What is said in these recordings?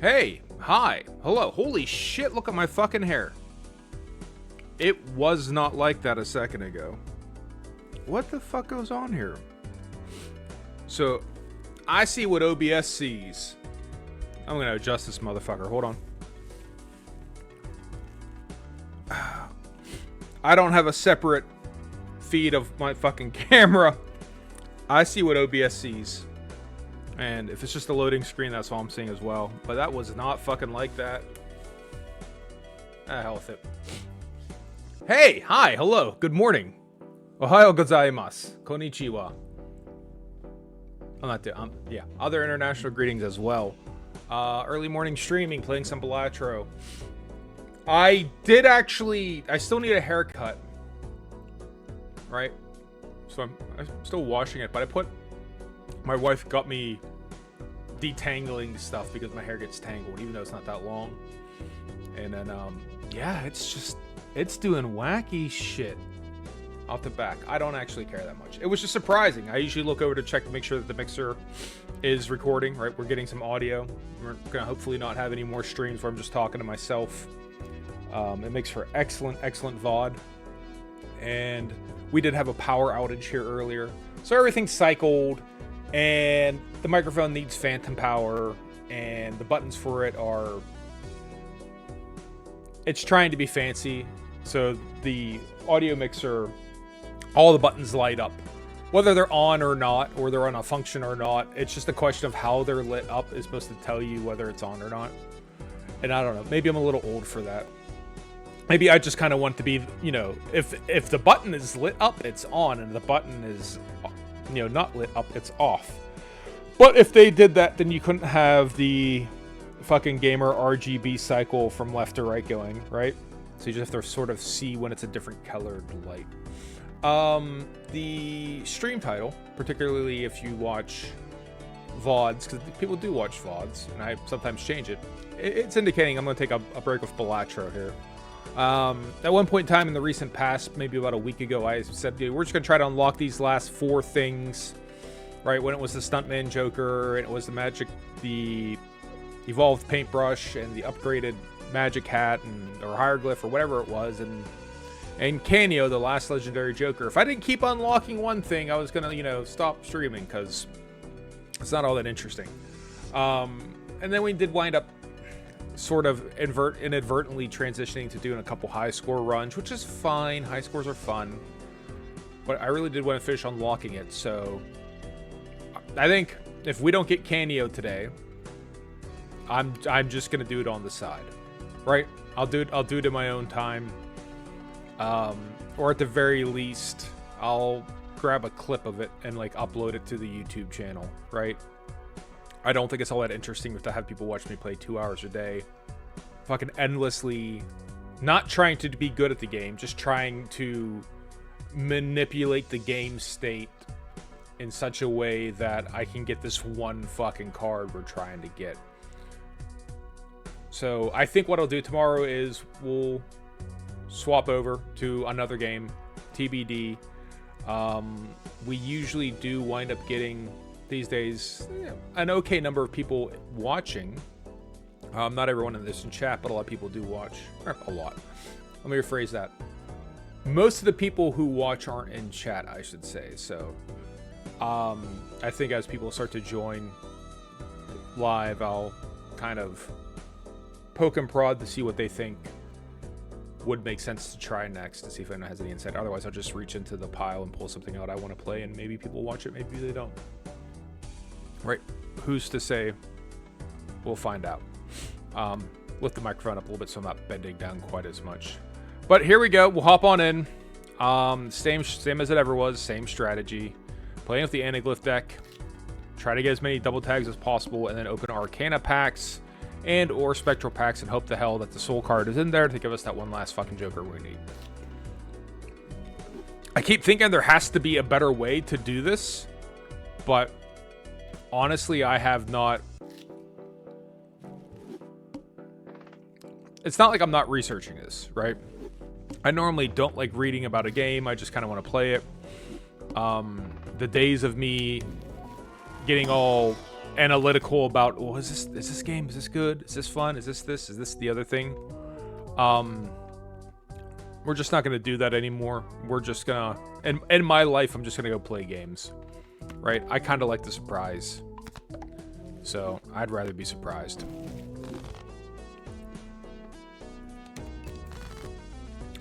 Hey, hi, hello, holy shit, look at my fucking hair. It was not like that a second ago. What the fuck goes on here? So, I see what OBS sees. I'm gonna adjust this motherfucker, hold on. I don't have a separate feed of my fucking camera. I see what OBS sees. And if it's just a loading screen, that's all I'm seeing as well. But that was not fucking like that. Ah, hell with it. Hey, hi, hello, good morning. Ohayo gozaimasu. Konnichiwa. I'm not doing, yeah, other international greetings as well. Early morning streaming, playing some Balatro. I still need a haircut. Right? So I'm still washing it, but my wife got me detangling stuff because my hair gets tangled, even though it's not that long. And then, yeah, it's doing wacky shit out the back. I don't actually care that much. It was just surprising. I usually look over to check to make sure that the mixer is recording, right? We're getting some audio. We're gonna hopefully not have any more streams where I'm just talking to myself. It makes for excellent VOD. And we did have a power outage here earlier. So everything's cycled, and the microphone needs phantom power, and the buttons for it are... It's trying to be fancy, so the audio mixer, all the buttons light up. Whether they're on or not, or they're on a function or not, it's just a question of how they're lit up is supposed to tell you whether it's on or not. And I don't know, maybe I'm a little old for that. Maybe I just kind of want to be, you know, if the button is lit up, it's on, and the button is, you know, not lit up, it's off. But if they did that, then you couldn't have the fucking gamer RGB cycle from left to right going, right? So you just have to sort of see when it's a different colored light. The stream title, particularly if you watch VODs, because people do watch VODs, and I sometimes change it, it's indicating I'm going to take a break with Balatro here. At one point in time in the recent past, maybe about a week ago, I said, we're just going to try to unlock these last 4 things, right? When it was the Stuntman Joker, and it was the evolved paintbrush, and the upgraded magic hat, or hieroglyph, or whatever it was, and Canio, the last legendary Joker. If I didn't keep unlocking one thing, I was going to, you know, stop streaming, because it's not all that interesting. And then we did wind up sort of inadvertently transitioning to doing a couple high score runs, which is fine. High scores are fun, but I really did want to finish unlocking it. So I think if we don't get Canio today, I'm just gonna do it on the side, right? I'll do it in my own time, or at the very least, I'll grab a clip of it and like upload it to the YouTube channel, right? I don't think it's all that interesting to have people watch me play 2 hours a day, fucking endlessly, not trying to be good at the game, just trying to manipulate the game state in such a way that I can get this one fucking card we're trying to get. So I think what I'll do tomorrow is we'll swap over to another game, TBD. We usually do wind up getting, these days, an okay number of people watching. Not everyone in this in chat, but a lot of people do watch. Or a lot. Let me rephrase that. Most of the people who watch aren't in chat, I should say. So, I think as people start to join live, I'll kind of poke and prod to see what they think would make sense to try next, to see if anyone has any insight. Otherwise, I'll just reach into the pile and pull something out I want to play, and maybe people watch it, maybe they don't. Right, who's to say? We'll find out. Lift the microphone up a little bit so I'm not bending down quite as much. But here we go, we'll hop on in. Same as it ever was, same strategy. Playing with the Anaglyph deck. Try to get as many double tags as possible, and then open Arcana packs and or Spectral packs, and hope to hell that the Soul card is in there to give us that one last fucking Joker we need. I keep thinking there has to be a better way to do this, but honestly, I have not. It's not like I'm not researching this, right? I normally don't like reading about a game. I just kind of want to play it. The days of me getting all analytical about, well, is this game, is this good? Is this fun? Is this the other thing? We're just not going to do that anymore. We're just going to, in my life, I'm just going to go play games, right? I kind of like the surprise. So I'd rather be surprised.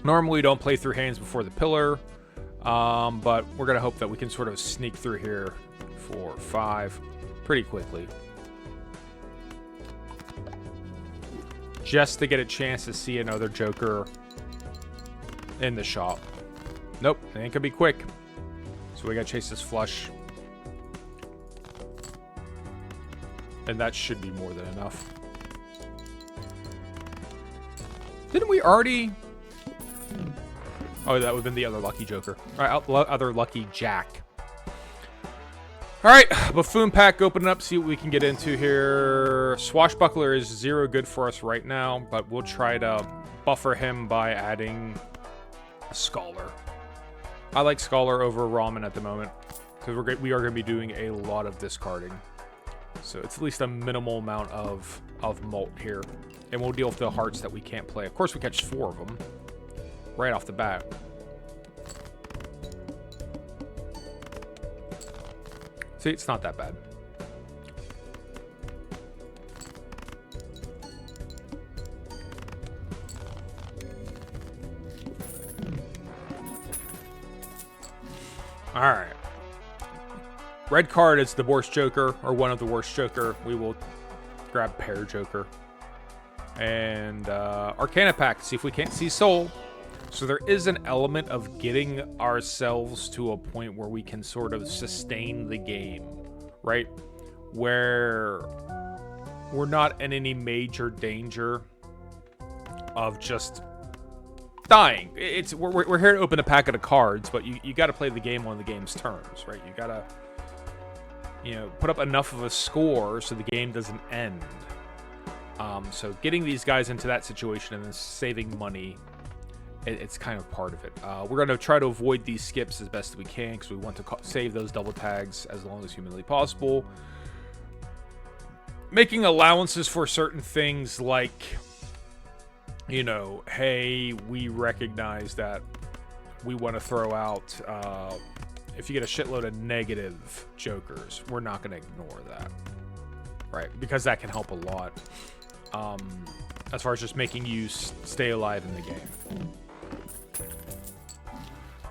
Normally we don't play through hands before the pillar, but we're going to hope that we can sort of sneak through here 4, 5 pretty quickly. Just to get a chance to see another Joker in the shop. Nope, it ain't gonna be quick. So we gotta chase this flush. And that should be more than enough. Didn't we already... Oh, that would have been the other lucky Joker. Alright, other lucky Jack. Alright, Buffoon Pack, open it up, see what we can get into here. Swashbuckler is 0 good for us right now, but we'll try to buffer him by adding a Scholar. I like Scholar over Ramen at the moment, because we are going to be doing a lot of discarding. So it's at least a minimal amount of malt here. And we'll deal with the hearts that we can't play. Of course, we catch 4 of them right off the bat. See, it's not that bad. All right. Red card is the worst Joker, or one of the worst Joker. We will grab Pair Joker. And Arcana Pack, see if we can't see Soul. So there is an element of getting ourselves to a point where we can sort of sustain the game, right? Where we're not in any major danger of just dying. We're here to open a packet of cards, but you got to play the game on the game's terms, right? You got to, put up enough of a score so the game doesn't end. So getting these guys into that situation and then saving money, it's kind of part of it. We're going to try to avoid these skips as best we can because we want to save those double tags as long as humanly possible. Making allowances for certain things like, hey, we recognize that we want to throw out, if you get a shitload of negative Jokers, we're not going to ignore that, right? Because that can help a lot as far as just making you stay alive in the game.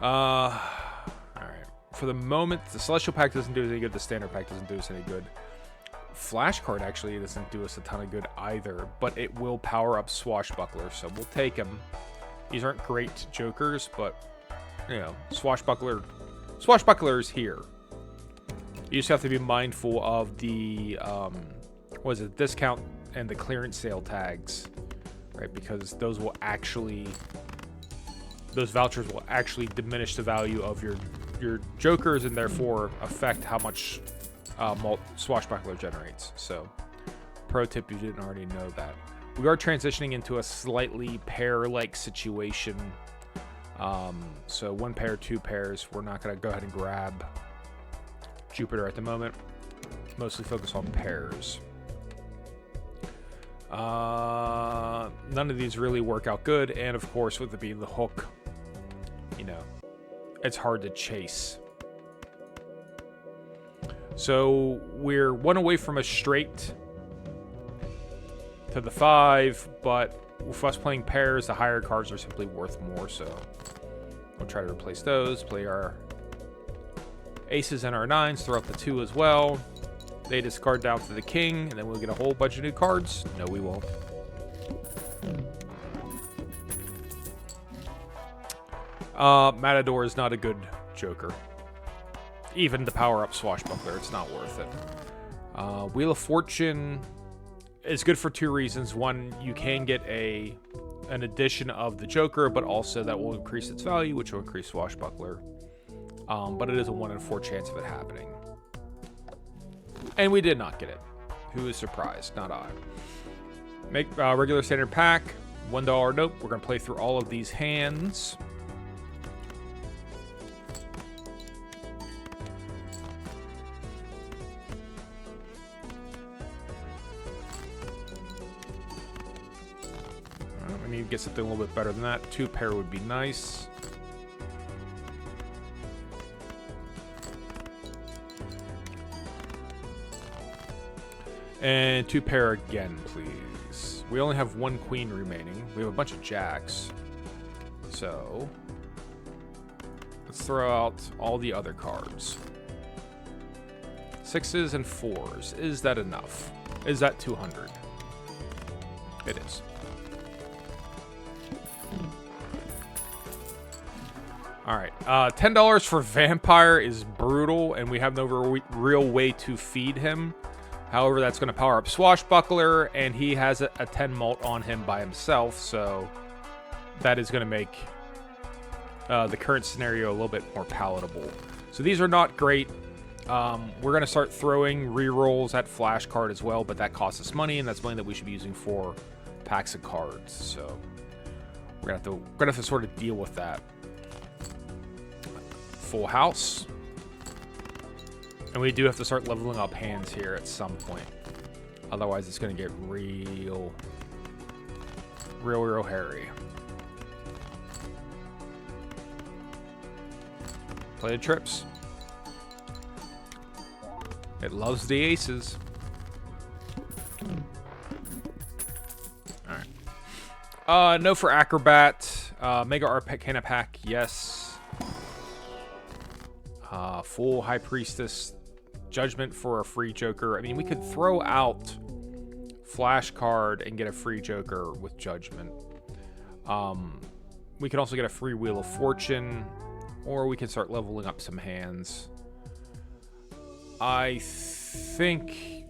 Alright. For the moment, the Celestial Pack doesn't do us any good. The Standard Pack doesn't do us any good. Flashcard actually doesn't do us a ton of good either, but it will power up Swashbuckler, so we'll take him. These aren't great Jokers, but, Swashbuckler is here. You just have to be mindful of the, discount and the clearance sale tags, right? Because those vouchers will actually diminish the value of your Jokers and therefore affect how much malt Swashbuckler generates. So, pro tip, you didn't already know that. We are transitioning into a slightly pair-like situation. So 1 pair, 2 pairs. We're not going to go ahead and grab Jupiter at the moment. Mostly focus on pairs. None of these really work out good, and of course, with it being the hook, it's hard to chase. So we're 1 away from a straight to the 5, but with us playing pairs, the higher cards are simply worth more, so we'll try to replace those, play our aces and our 9s, throw up the 2 as well. They discard down to the king, and then we'll get a whole bunch of new cards. No, we won't. Matador is not a good Joker. Even to power up Swashbuckler, it's not worth it. Wheel of Fortune is good for 2 reasons. One, you can get an addition of the Joker, but also that will increase its value, which will increase Swashbuckler. But it is a 1 in 4 chance of it happening. And we did not get it. Who is surprised? Not I. Make regular standard pack. $1 nope. We're going to play through all of these hands. mean, get something a little bit better than that. 2 pair would be nice. And 2 pair again, please. We only have 1 queen remaining. We have a bunch of jacks. So let's throw out all the other cards. 6s and 4s. Is that enough? Is that 200? It is. Alright. $10 for Vampire is brutal, and we have no real way to feed him. However, that's going to power up Swashbuckler, and he has a 10 mult on him by himself, so that is going to make the current scenario a little bit more palatable. So these are not great. We're going to start throwing rerolls at flashcard as well, but that costs us money, and that's money that we should be using for packs of cards. So we're going to have to sort of deal with that. Full house. And we do have to start leveling up hands here at some point. Otherwise, it's going to get real hairy. Play the trips. It loves the aces. Alright. No for Acrobat. Mega Arcana Pack, yes. Full High Priestess. Judgment for a free Joker. I mean, we could throw out Flashcard and get a free Joker with Judgment. We could also get a free Wheel of Fortune, or we can start leveling up some hands. I think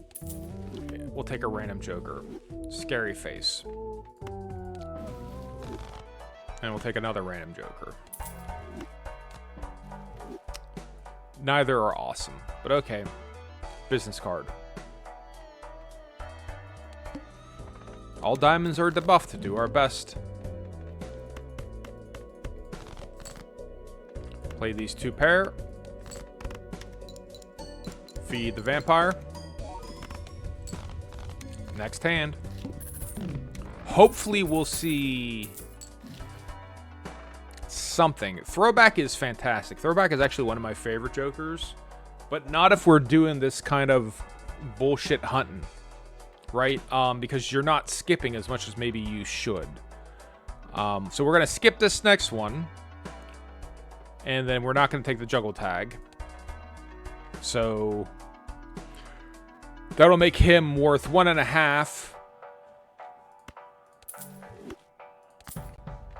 we'll take a random Joker. Scary Face. And we'll take another random Joker. Neither are awesome, but okay. Business card. All diamonds are debuffed to do our best. Play these 2 pair. Feed the Vampire. Next hand. Hopefully we'll see something. Throwback is fantastic. Throwback is actually one of my favorite Jokers, but not if we're doing this kind of bullshit hunting, right? Because you're not skipping as much as maybe you should. So we're gonna skip this next one, and then we're not gonna take the juggle tag. So that'll make him worth 1.5.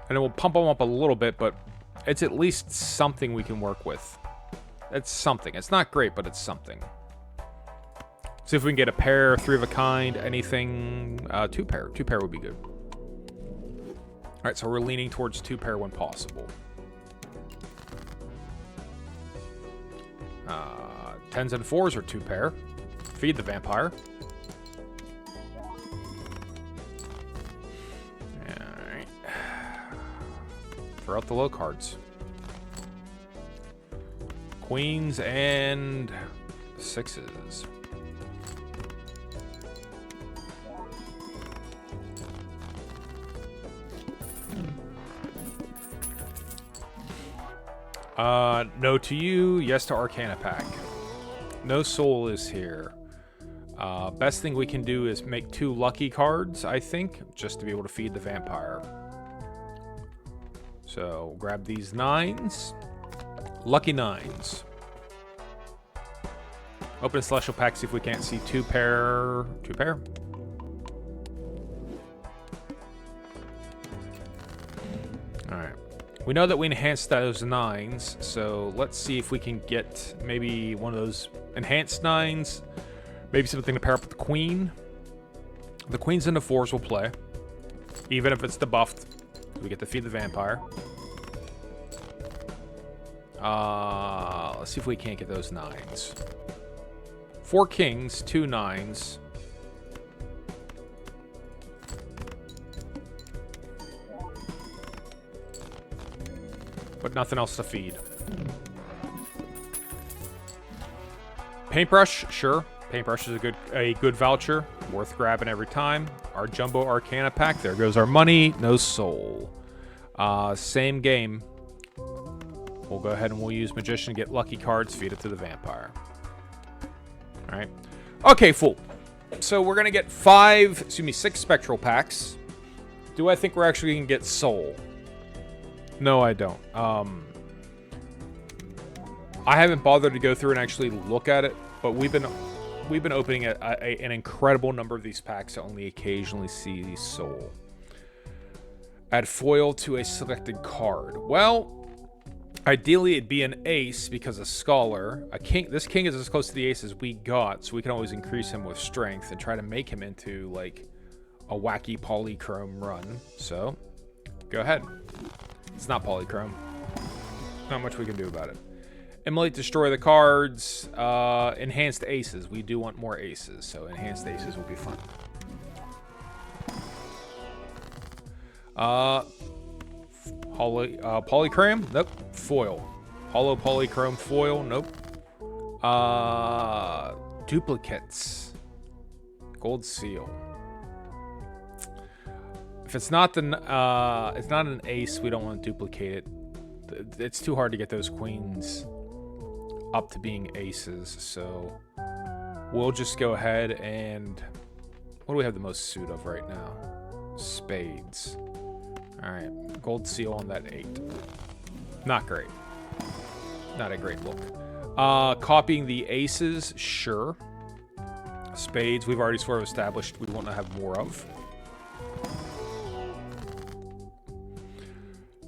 And it will pump him up a little bit, but it's at least something we can work with. It's something. It's not great, but it's something. See if we can get a pair, 3 of a kind, anything. 2 pair. 2 pair would be good. All right, so we're leaning towards 2 pair when possible. 10s and 4s are 2 pair. Feed the Vampire. Throw out the low cards. Queens and 6s. No to you, yes to Arcana Pack. No soul is here. Best thing we can do is make 2 lucky cards, I think, just to be able to feed the Vampire. So, grab these 9s. Lucky 9s. Open a Celestial Pack, see if we can't see 2 pair. 2 pair. Alright. We know that we enhanced those 9s, so let's see if we can get maybe one of those enhanced 9s. Maybe something to pair up with the Queen. The Queens and the 4s will play. Even if it's debuffed. We get to feed the Vampire. Let's see if we can't get those 9s. 4 kings, 2 9s. But nothing else to feed. Paintbrush, sure. Paintbrush is a good voucher. Worth grabbing every time. our Jumbo Arcana pack. There goes our money. No soul. Same game. We'll go ahead and we'll use Magician, get lucky cards, feed it to the Vampire. Alright. Okay, full. So we're going to get 6 Spectral packs. Do I think we're actually going to get soul? No, I don't. I haven't bothered to go through and actually look at it, but we've been opening an incredible number of these packs to only occasionally see soul. Add foil to a selected card. Well, ideally it'd be an ace because a scholar. A king. This king is as close to the ace as we got, so we can always increase him with strength and try to make him into like a wacky polychrome run. So, go ahead. It's not polychrome. Not much we can do about it. Immolate, destroy the cards. Enhanced aces. We do want more aces, so enhanced aces will be fun. Polychrome? Nope. Foil. Hollow polychrome foil? Nope. Duplicates. Gold seal. If it's not it's not an ace, we don't want to duplicate it. It's too hard to get those queens up to being aces, so we'll just go ahead and what do we have the most suit of right now? Spades. All right, gold seal on that 8. Not great. Not a great look. Copying the aces, sure. Spades, we've already sort of established we want to have more of.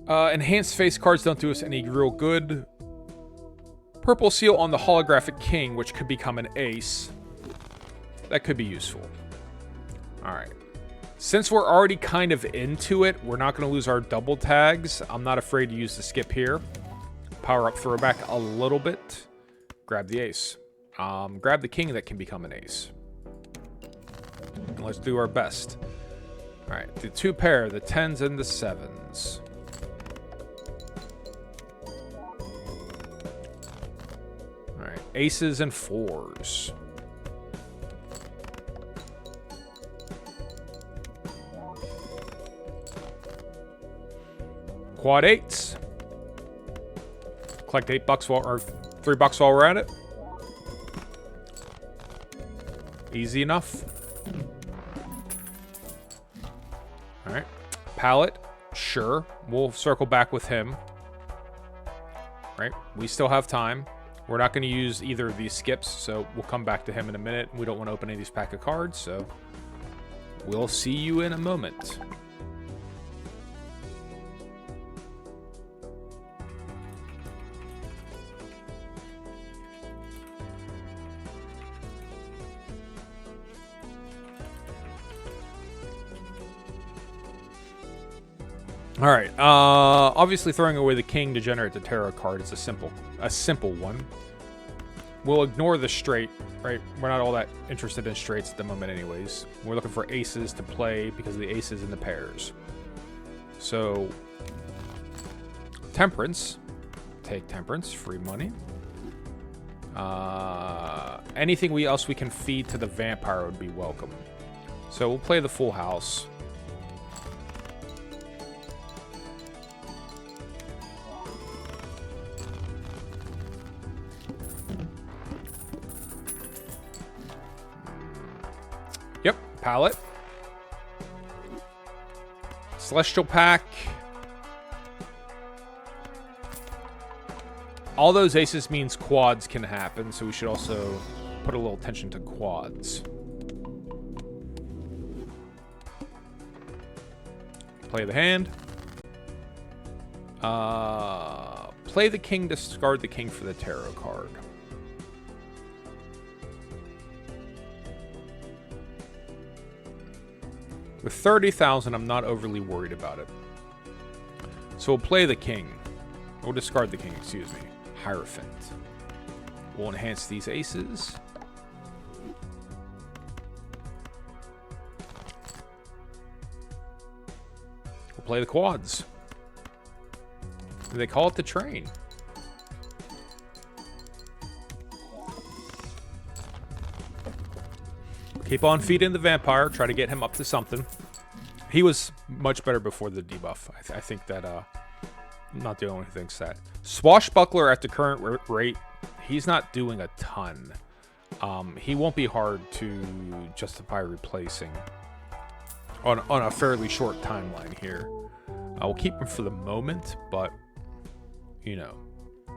Enhanced face cards don't do us any real good. Purple seal on the holographic king, which could become an ace. That could be useful. Alright. Since we're already kind of into it, we're not going to lose our double tags. I'm not afraid to use the skip here. Power up throwback a little bit. Grab the ace. Grab the king that can become an ace. And let's do our best. Alright, the 2 pair, the 10s and the 7s. Alright, aces and 4s. Quad 8s. Collect $8 or $3 while we're at it. Easy enough. Alright. Palette. Sure. We'll circle back with him. Right? We still have time. We're not going to use either of these skips, so we'll come back to him in a minute. We don't want to open any of these pack of cards, so we'll see you in a moment. All right. Obviously, throwing away the king to generate the tarot card is a simple one. We'll ignore the straight, right? We're not all that interested in straights at the moment, anyways. We're looking for aces to play because of the aces and the pairs. So, temperance. Take temperance, free money. Anything else we can feed to the vampire would be welcome. So we'll play the full house. Yep, palette. Celestial pack. All those aces means quads can happen, so we should also put a little attention to quads. Play the hand. Play the king, discard the king for the tarot card. With 30,000, I'm not overly worried about it. So we'll play the king. We'll discard the king, excuse me. Hierophant. We'll enhance these aces. We'll play the quads. They call it the train. Keep on feeding the vampire. Try to get him up to something. He was much better before the debuff. I think that, I'm not the only one who thinks that. Swashbuckler at the current rate, he's not doing a ton. He won't be hard to justify replacing on a fairly short timeline here. We'll keep him for the moment, but, you know,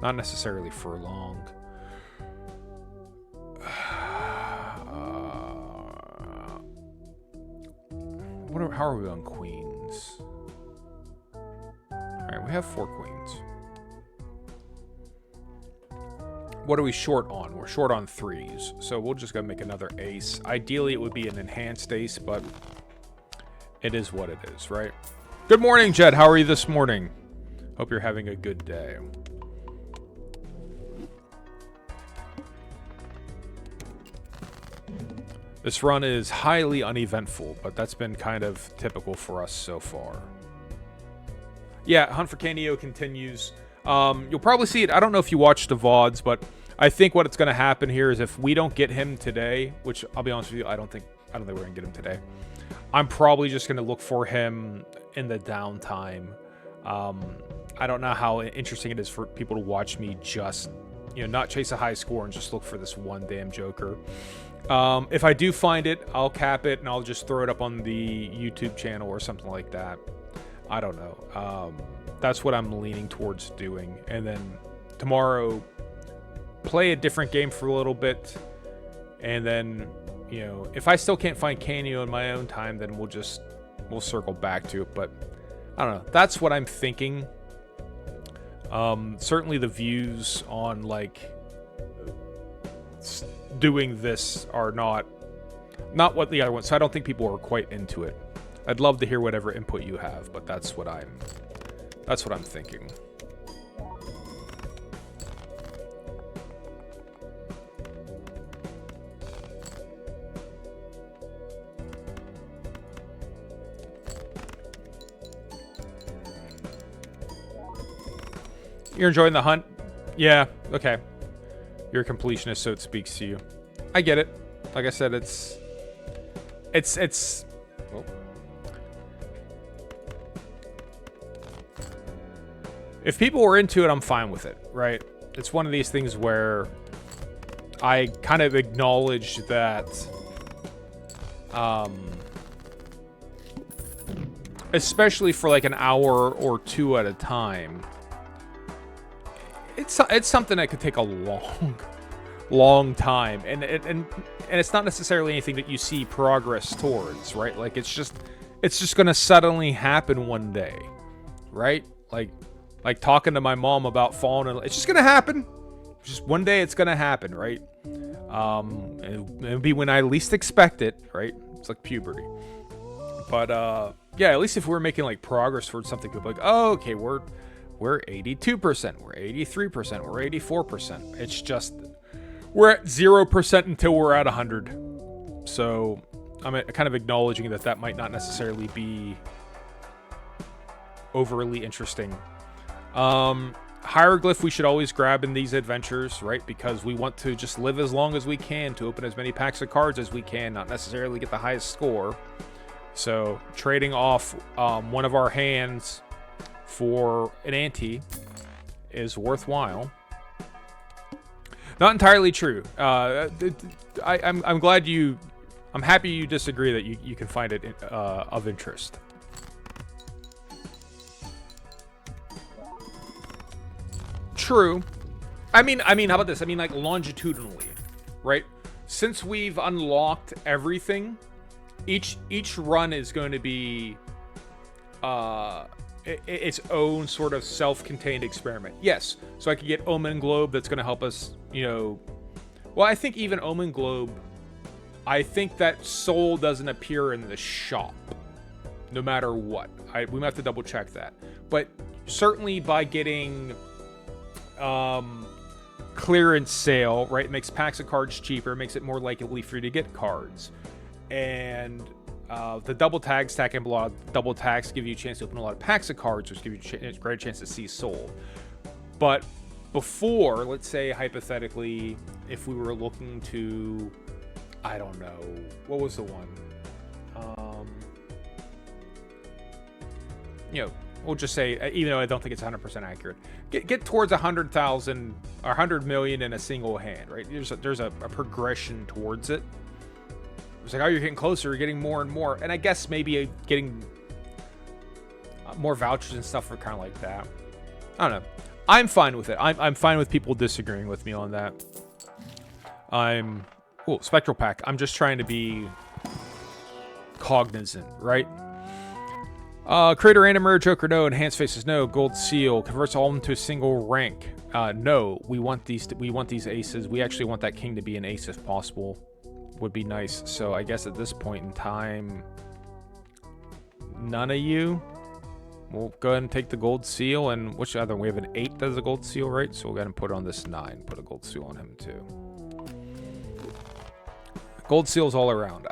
not necessarily for long. How are we on queens? Alright, we have 4 queens. What are we short on? We're short on 3s, so we'll just go make another ace. Ideally, it would be an enhanced ace, but it is what it is, right? Good morning, Jed. How are you this morning? Hope you're having a good day. This run is highly uneventful, but that's been kind of typical for us so far. Yeah, Hunt for Canio continues. You'll probably see it. I don't know if you watched the VODs, but I think what's going to happen here is if we don't get him today, which I'll be honest with you, I don't think we're going to get him today. I'm probably just going to look for him in the downtime. I don't know how interesting it is for people to watch me just, you know, not chase a high score and just look for this one damn Joker. If I do find it, I'll cap it and I'll just throw it up on the YouTube channel or something like that. I don't know. That's what I'm leaning towards doing. And then tomorrow, play a different game for a little bit. And then, you know, if I still can't find Canio in my own time, then we'll circle back to it. But I don't know. That's what I'm thinking. Certainly the views on, like, doing this are not what the other ones. So I don't think people are quite into it. I'd love to hear whatever input you have, but that's what I'm thinking. You're enjoying the hunt? Yeah, okay. You're a completionist, so it speaks to you. I get it. Like I said, it's well, if people were into it, I'm fine with it, right? It's one of these things where I kind of acknowledge that especially for like an hour or 2 at a time, it's something that could take a long time, and it's not necessarily anything that you see progress towards, right? Like it's just gonna suddenly happen one day, right? Like talking to my mom about falling in, it's just gonna happen. Just one day it's gonna happen, right? It'll be when I least expect it, right? It's like puberty. But yeah, at least if we're making like progress towards something, people like, oh, okay, we're 82%, we're 83%, we're 84%. It's just we're at 0% until we're at 100. So I'm kind of acknowledging that might not necessarily be overly interesting. Hieroglyph we should always grab in these adventures, right? Because we want to just live as long as we can to open as many packs of cards as we can, not necessarily get the highest score. So trading off one of our hands for an ante is worthwhile. Not entirely true. I'm glad you... I'm happy you disagree that you can find it of interest. True. I mean, how about this? I mean, like, longitudinally, right? Since we've unlocked everything, each run is going to be its own sort of self-contained experiment. Yes, so I could get Omen Globe that's going to help us, you know... Well, I think even Omen Globe, I think that soul doesn't appear in the shop, no matter what. We might have to double check that. But certainly by getting clearance sale, right, it makes packs of cards cheaper, makes it more likely for you to get cards. And the double tags, stack and block double tags give you a chance to open a lot of packs of cards, which give you a great chance to see soul. But before, let's say hypothetically, if we were looking to I don't know. What was the one? You know, we'll just say, even though I don't think it's 100% accurate, get towards 100,000 or 100 million in a single hand, right? There's a progression towards it. It's like, oh, you're getting closer, you're getting more and more. And I guess maybe getting more vouchers and stuff are kind of like that. I don't know. I'm fine with it. I'm fine with people disagreeing with me on that. Cool, Spectral Pack. I'm just trying to be cognizant, right? Creator random rare Joker, no. Enhanced faces, no. Gold seal converts all into a single rank. No. We want these aces. We actually want that king to be an ace if possible. Would be nice. So I guess at this point in time, none of you. We'll go ahead and take the gold seal. And which other? We have an 8 that is a gold seal, right? So we'll go ahead and put it on this 9. Put a gold seal on him too. Gold seals all around.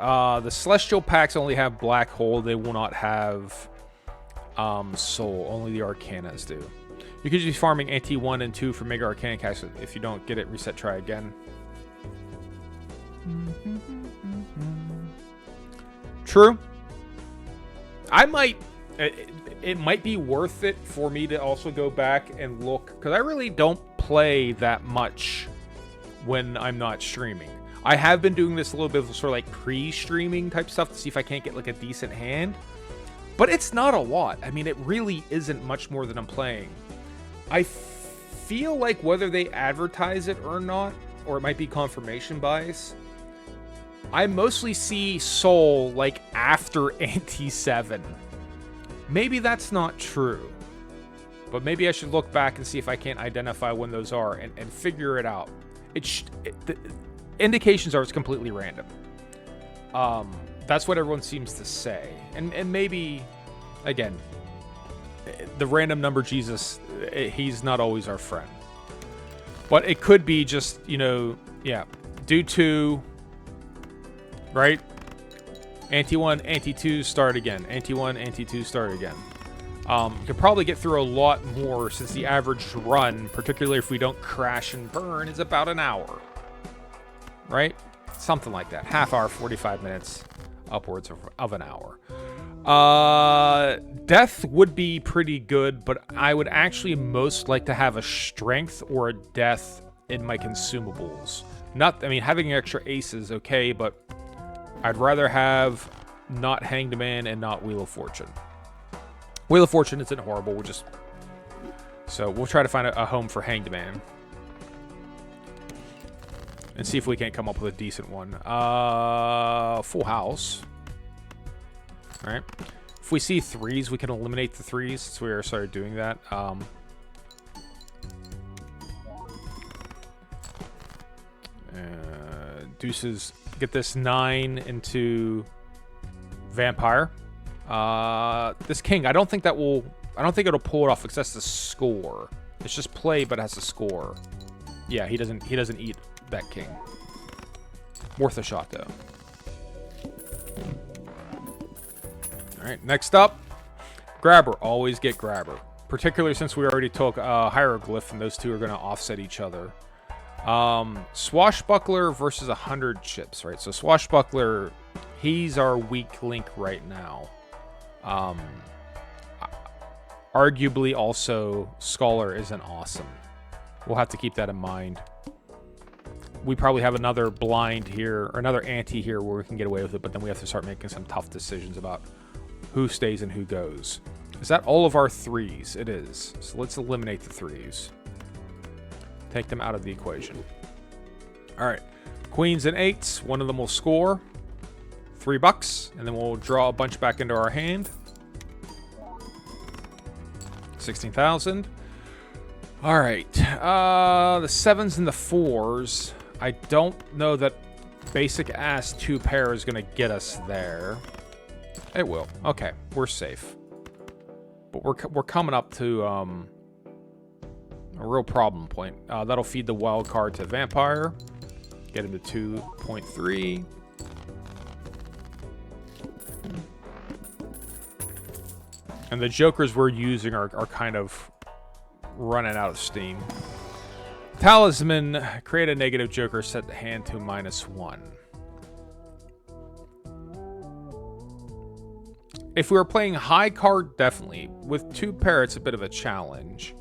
The Celestial packs only have Black Hole. They will not have Soul. Only the Arcanas do. You could just be farming Anti 1 and 2 for Mega Arcana cash. If you don't get it, reset, try again. True. I might... It might be worth it for me to also go back and look, because I really don't play that much when I'm not streaming. I have been doing this a little bit of sort of like pre-streaming type stuff to see if I can't get like a decent hand, but it's not a lot. I mean, it really isn't much more than I'm playing. I feel like whether they advertise it or not, or it might be confirmation bias, I mostly see Soul like after Anti 7. Maybe that's not true, but maybe I should look back and see if I can't identify when those are and figure it out. The indications are it's completely random. That's what everyone seems to say. And maybe, again, the random number Jesus, he's not always our friend. But it could be just, you know, yeah, due to, right? Anti 1, Anti 2, start again. Anti 1, Anti 2, start again. You could probably get through a lot more since the average run, particularly if we don't crash and burn, is about an hour. Right? Something like that. Half hour, 45 minutes, upwards of an hour. Death would be pretty good, but I would actually most like to have a strength or a death in my consumables. I mean, having extra ace is okay, but I'd rather have not Hanged Man and not Wheel of Fortune. Wheel of Fortune isn't horrible. So we'll try to find a home for Hanged Man. And see if we can't come up with a decent one. Full House. Alright. If we see 3s, we can eliminate the 3s since we already started doing that. Deuces. Get this 9 into Vampire. This King, I don't think it'll pull it off because that's the score. It's just play, but it has a score. Yeah, he doesn't eat that King. Worth a shot though. Alright, next up. Grabber. Always get Grabber. Particularly since we already took Hieroglyph and those two are going to offset each other. Swashbuckler versus 100 chips, right? So Swashbuckler, he's our weak link right now. Arguably also Scholar isn't awesome. We'll have to keep that in mind. We probably have another blind here, or another ante here where we can get away with it, but then we have to start making some tough decisions about who stays and who goes. Is that all of our 3s? It is. So let's eliminate the 3s. Take them out of the equation. All right. Queens and 8s. One of them will score. $3. And then we'll draw a bunch back into our hand. 16,000. All right. The 7s and the 4s. I don't know that basic ass 2 pair is going to get us there. It will. Okay. We're safe. But we're coming up to... a real problem point. That'll feed the wild card to Vampire. Get him to 2.3. And the jokers we're using are kind of running out of steam. Talisman. Create a negative joker. Set the hand to -1. If we were playing high card, definitely. With 2 pair, it's a bit of a challenge.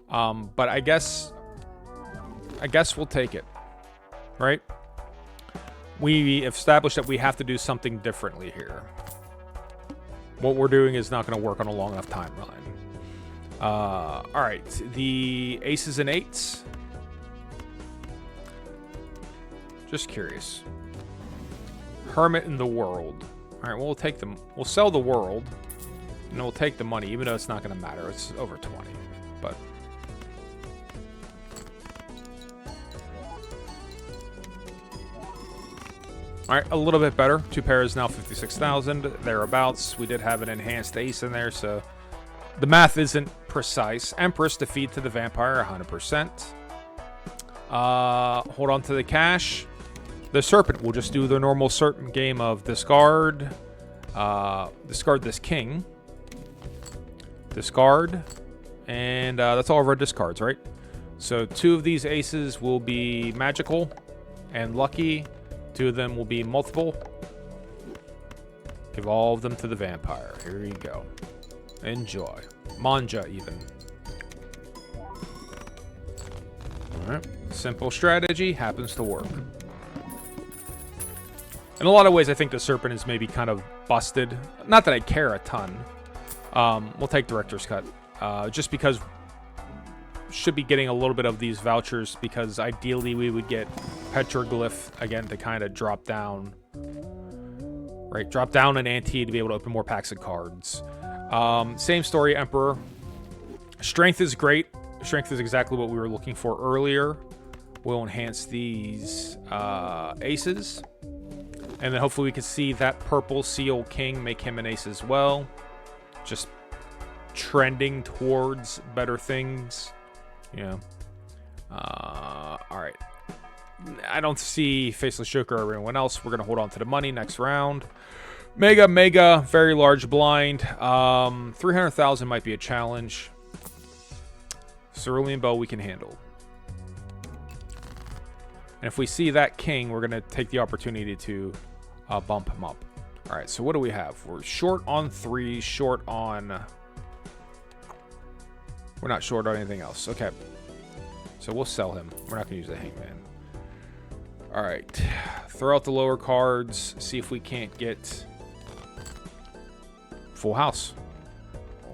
But I guess we'll take it, right? We established that we have to do something differently here. What we're doing is not going to work on a long enough timeline. All right, the aces and eights. Just curious. Hermit in the world. All right, well, we'll take them. We'll sell the world, and we'll take the money, even though it's not going to matter. It's over 20, but. All right, a little bit better. 2 pairs now 56,000 thereabouts. We did have an enhanced ace in there, so the math isn't precise. Empress defeat to the vampire 100%. Hold on to the cash. The serpent. We'll just do the normal serpent game of discard. Discard this king. Discard. And that's all of our discards, right? So 2 of these aces will be magical and lucky. 2 of them will be multiple. Give all of them to the vampire. Here you go. Enjoy. Manja, even. Alright. Simple strategy. Happens to work. In a lot of ways, I think the serpent is maybe kind of busted. Not that I care a ton. We'll take director's cut. Just because should be getting a little bit of these vouchers, because ideally we would get petroglyph again to kind of drop down. Right, drop down an ante to be able to open more packs of cards. Same story, Emperor. Strength is great. Strength is exactly what we were looking for earlier. We'll enhance these aces. And then hopefully we can see that purple Seal King make him an ace as well. Just trending towards better things. Yeah. All right. I don't see Faceless Joker or anyone else. We're going to hold on to the money next round. Mega, very large blind. 300,000 might be a challenge. Cerulean Bow we can handle. And if we see that king, we're going to take the opportunity to bump him up. All right, so what do we have? We're short on 3, short on... We're not short on anything else. Okay. So we'll sell him. We're not going to use the hangman. All right. Throw out the lower cards. See if we can't get full house.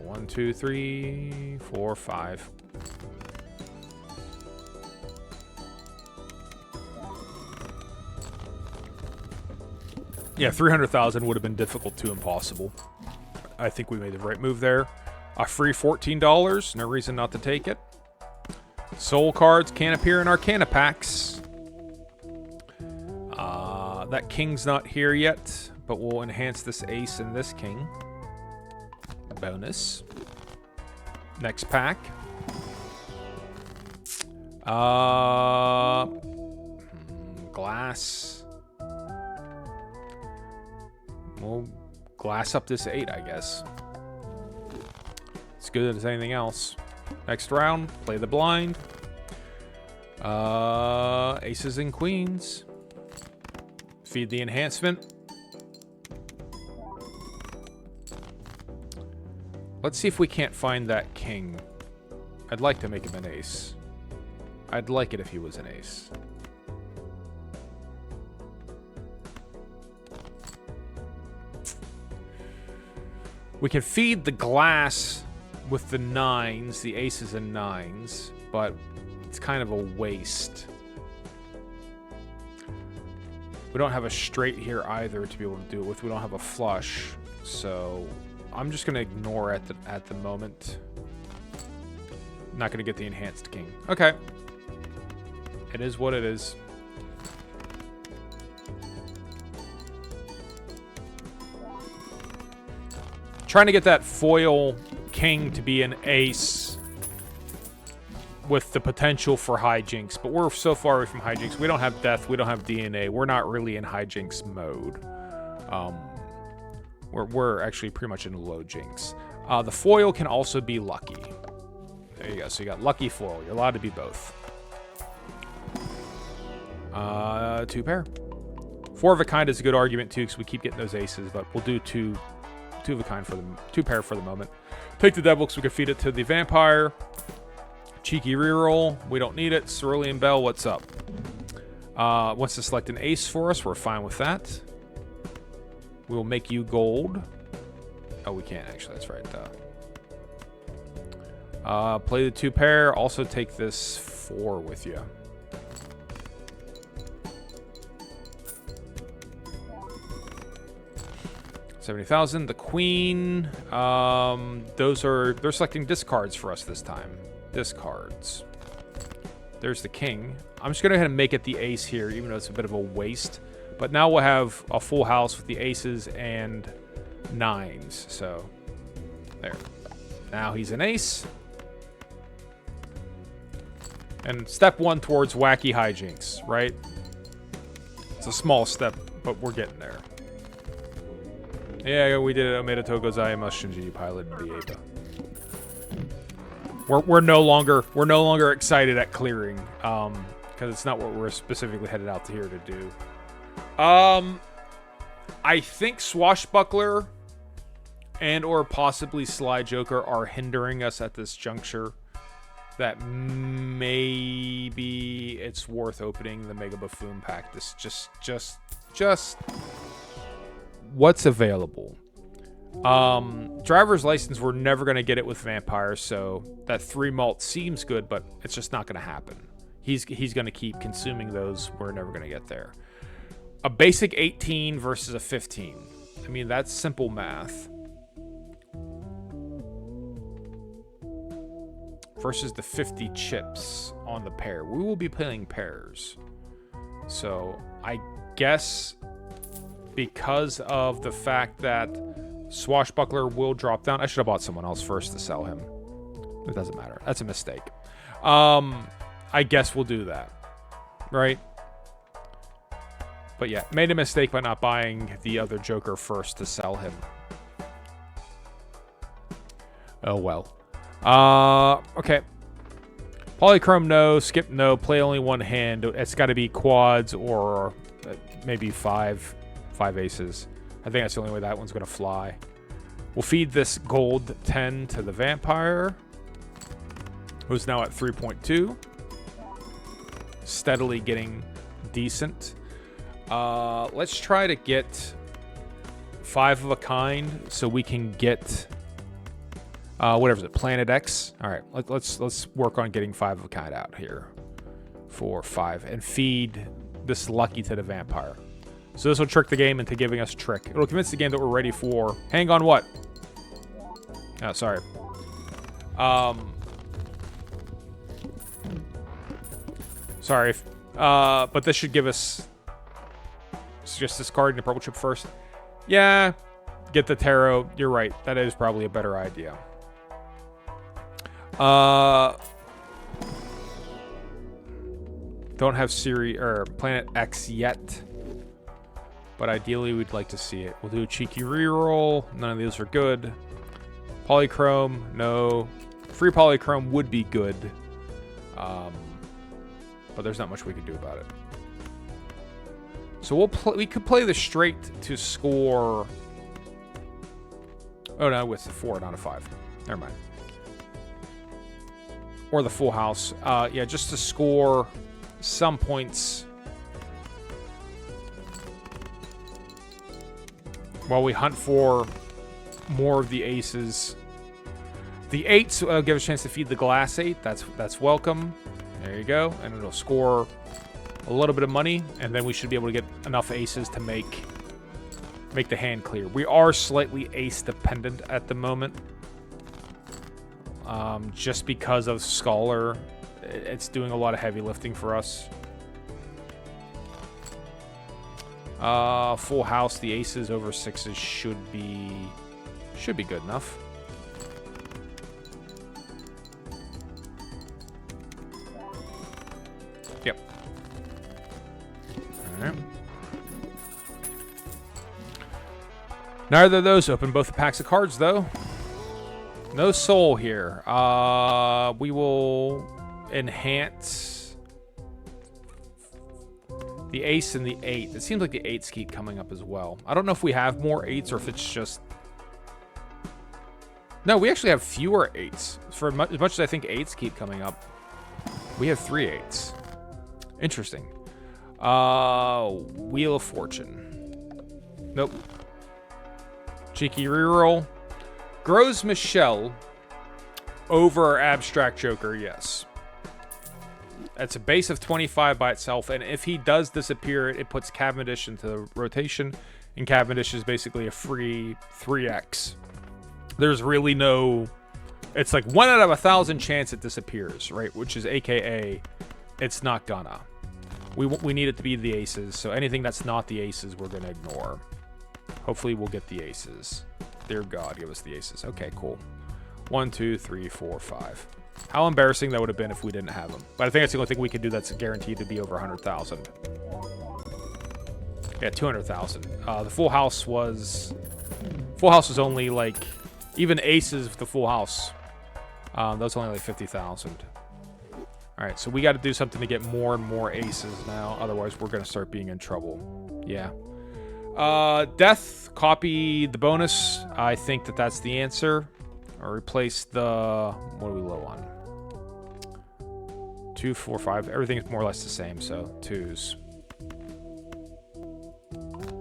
1, 2, 3, 4, 5. Yeah, 300,000 would have been difficult to impossible. I think we made the right move there. A free $14. No reason not to take it. Soul cards can't appear in Arcana packs. That king's not here yet, but we'll enhance this ace and this king. Bonus. Next pack. Glass. We'll glass up this 8, I guess. As good as anything else. Next round, play the blind. Aces and queens. Feed the enhancement. Let's see if we can't find that king. I'd like to make him an ace. I'd like it if he was an ace. We can feed the glass with the 9s, the aces and 9s, but it's kind of a waste. We don't have a straight here either to be able to do it with. We don't have a flush, so I'm just going to ignore at the moment. Not going to get the enhanced king. Okay. It is what it is. Trying to get that foil king to be an ace with the potential for hijinks, but we're so far away from hijinks. We don't have death. We don't have DNA. We're not really in hijinks mode. We're actually pretty much in low jinx. The foil can also be lucky. There you go. So you got lucky foil. You're allowed to be both. 2 pair. 4 of a kind is a good argument too, because we keep getting those aces, but we'll do two two of a kind for the two pair for the moment. Take the devil because we can feed it to the vampire. Cheeky reroll. We don't need it. Cerulean Bell, what's up? Wants to select an ace for us. We're fine with that. We will make you gold. Oh, we can't actually. That's right. Play the two pair. Also take this 4 with you. $70,000. The queen. They're selecting discards for us this time. Discards. There's the king. I'm just gonna go ahead and make it the ace here, even though it's a bit of a waste. But now we'll have a full house with the aces and 9s. So there. Now he's an ace. And step 1 towards wacky hijinks, right? It's a small step, but we're getting there. Yeah, we did it. Omeda Togozai Shinji piloted the Ape. We're no longer excited at clearing, because it's not what we're specifically headed out here to do. I think Swashbuckler and or possibly Sly Joker are hindering us at this juncture. That maybe it's worth opening the Mega Buffoon pack. This just what's available. Driver's license, we're never going to get it with vampires, so that 3 malt seems good, but it's just not going to happen. He's going to keep consuming those. We're never going to get there. A basic 18 versus a 15. I mean, that's simple math. Versus the 50 chips on the pair. We will be playing pairs. So I guess because of the fact that Swashbuckler will drop down. I should have bought someone else first to sell him. It doesn't matter. That's a mistake. I guess we'll do that. Right? But yeah, made a mistake by not buying the other Joker first to sell him. Oh well. Okay. Polychrome no, skip no, play only one hand. It's got to be quads or maybe five aces. I think that's the only way that one's going to fly. We'll feed this gold 10 to the vampire, who's now at 3.2. Steadily getting decent. Let's try to get 5 of a kind so we can get whatever's it, Planet X. All right, let's work on getting 5 of a kind out here for 5 and feed this lucky to the vampire. So this will trick the game into giving us trick. It'll convince the game that we're ready for. Hang on, what? Oh, sorry. Sorry. But this should give us just discarding the purple chip first. Yeah, get the tarot. You're right. That is probably a better idea. Don't have Siri or Planet X yet, but ideally we'd like to see it. We'll do a cheeky reroll. None of these are good. Polychrome, no. Free Polychrome would be good, but there's not much we could do about it. So we could play the straight to score. Oh no, it's a 4, not a 5. Never mind. Or the full house. Yeah, just to score some points while we hunt for more of the aces. The 8s give us a chance to feed the glass 8. That's welcome. There you go. And it'll score a little bit of money, and then we should be able to get enough aces to make the hand clear. We are slightly ace dependent at the moment. Just because of Scholar, it's doing a lot of heavy lifting for us. Full house, the aces over 6s should be good enough. Yep. All right. Neither of those open both the packs of cards, though. No soul here. We will enhance the ace and the 8. It seems like the 8s keep coming up as well. I don't know if we have more 8s or if it's just No, we actually have fewer 8s. For as much as I think 8s keep coming up, we have 3 8s. Interesting. Wheel of Fortune. Nope. Cheeky reroll. Gros Michelle over Abstract Joker, yes. That's a base of 25 by itself, and if he does disappear, it puts Cavendish into the rotation, and Cavendish is basically a free 3x. There's really no... It's like 1 out of 1,000 chance it disappears, right? Which is AKA, it's not gonna. We need it to be the aces, so anything that's not the aces, we're gonna ignore. Hopefully we'll get the aces. Dear God, give us the aces. Okay, cool. 1, 2, 3, 4, 5. How embarrassing that would have been if we didn't have them. But I think that's the only thing we can do that's guaranteed to be over 100,000. Yeah, 200,000. The full house was... Full house was only like... Even aces with the full house. That was only like 50,000. Alright, so we got to do something to get more and more aces now. Otherwise, we're going to start being in trouble. Yeah. Death, copy the bonus. I think that that's the answer. Or replace the... What are we low on? 2, 4, 5. Everything's more or less the same, so 2s.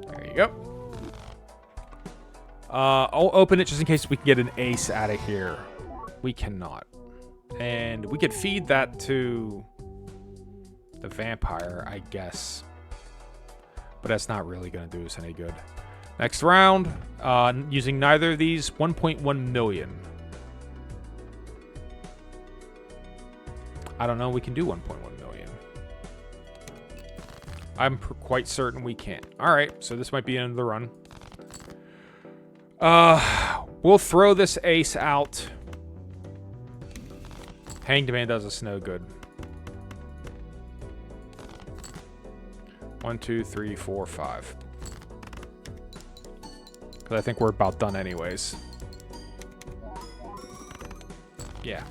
There you go. I'll open it just in case we can get an ace out of here. We cannot. And we could feed that to the vampire, I guess. But that's not really going to do us any good. Next round, using neither of these, 1.1 million. I don't know, we can do 1.1 million. I'm quite certain we can't. Alright, so this might be the end of the run. We'll throw this ace out. Hanged Man does us no good. 1, 2, 3, 4, 5. Because I think we're about done anyways. Yeah.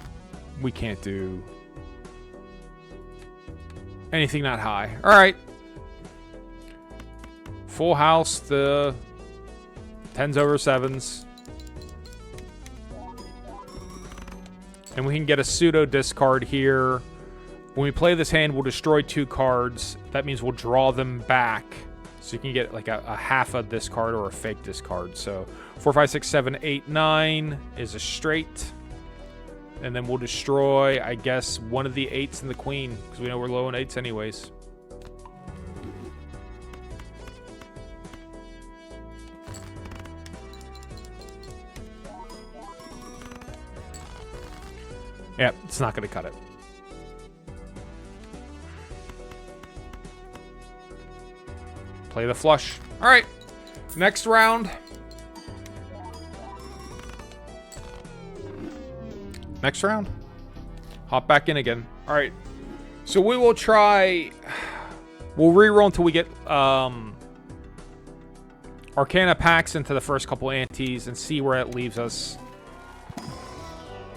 We can't do anything that high. Alright. Full house, the 10s over 7s. And we can get a pseudo discard here. When we play this hand, we'll destroy 2 cards. That means we'll draw them back. So you can get like a half a discard or a fake discard. So 4, 5, 6, 7, 8, 9 is a straight. And then we'll destroy, I guess, one of the 8s and the queen. Because we know we're low on 8s anyways. Yeah, it's not going to cut it. Play the flush. All right. Next round. Next round. Hop back in again. All right. So we will try... We'll reroll until we get Arcana packs into the first couple antes and see where it leaves us.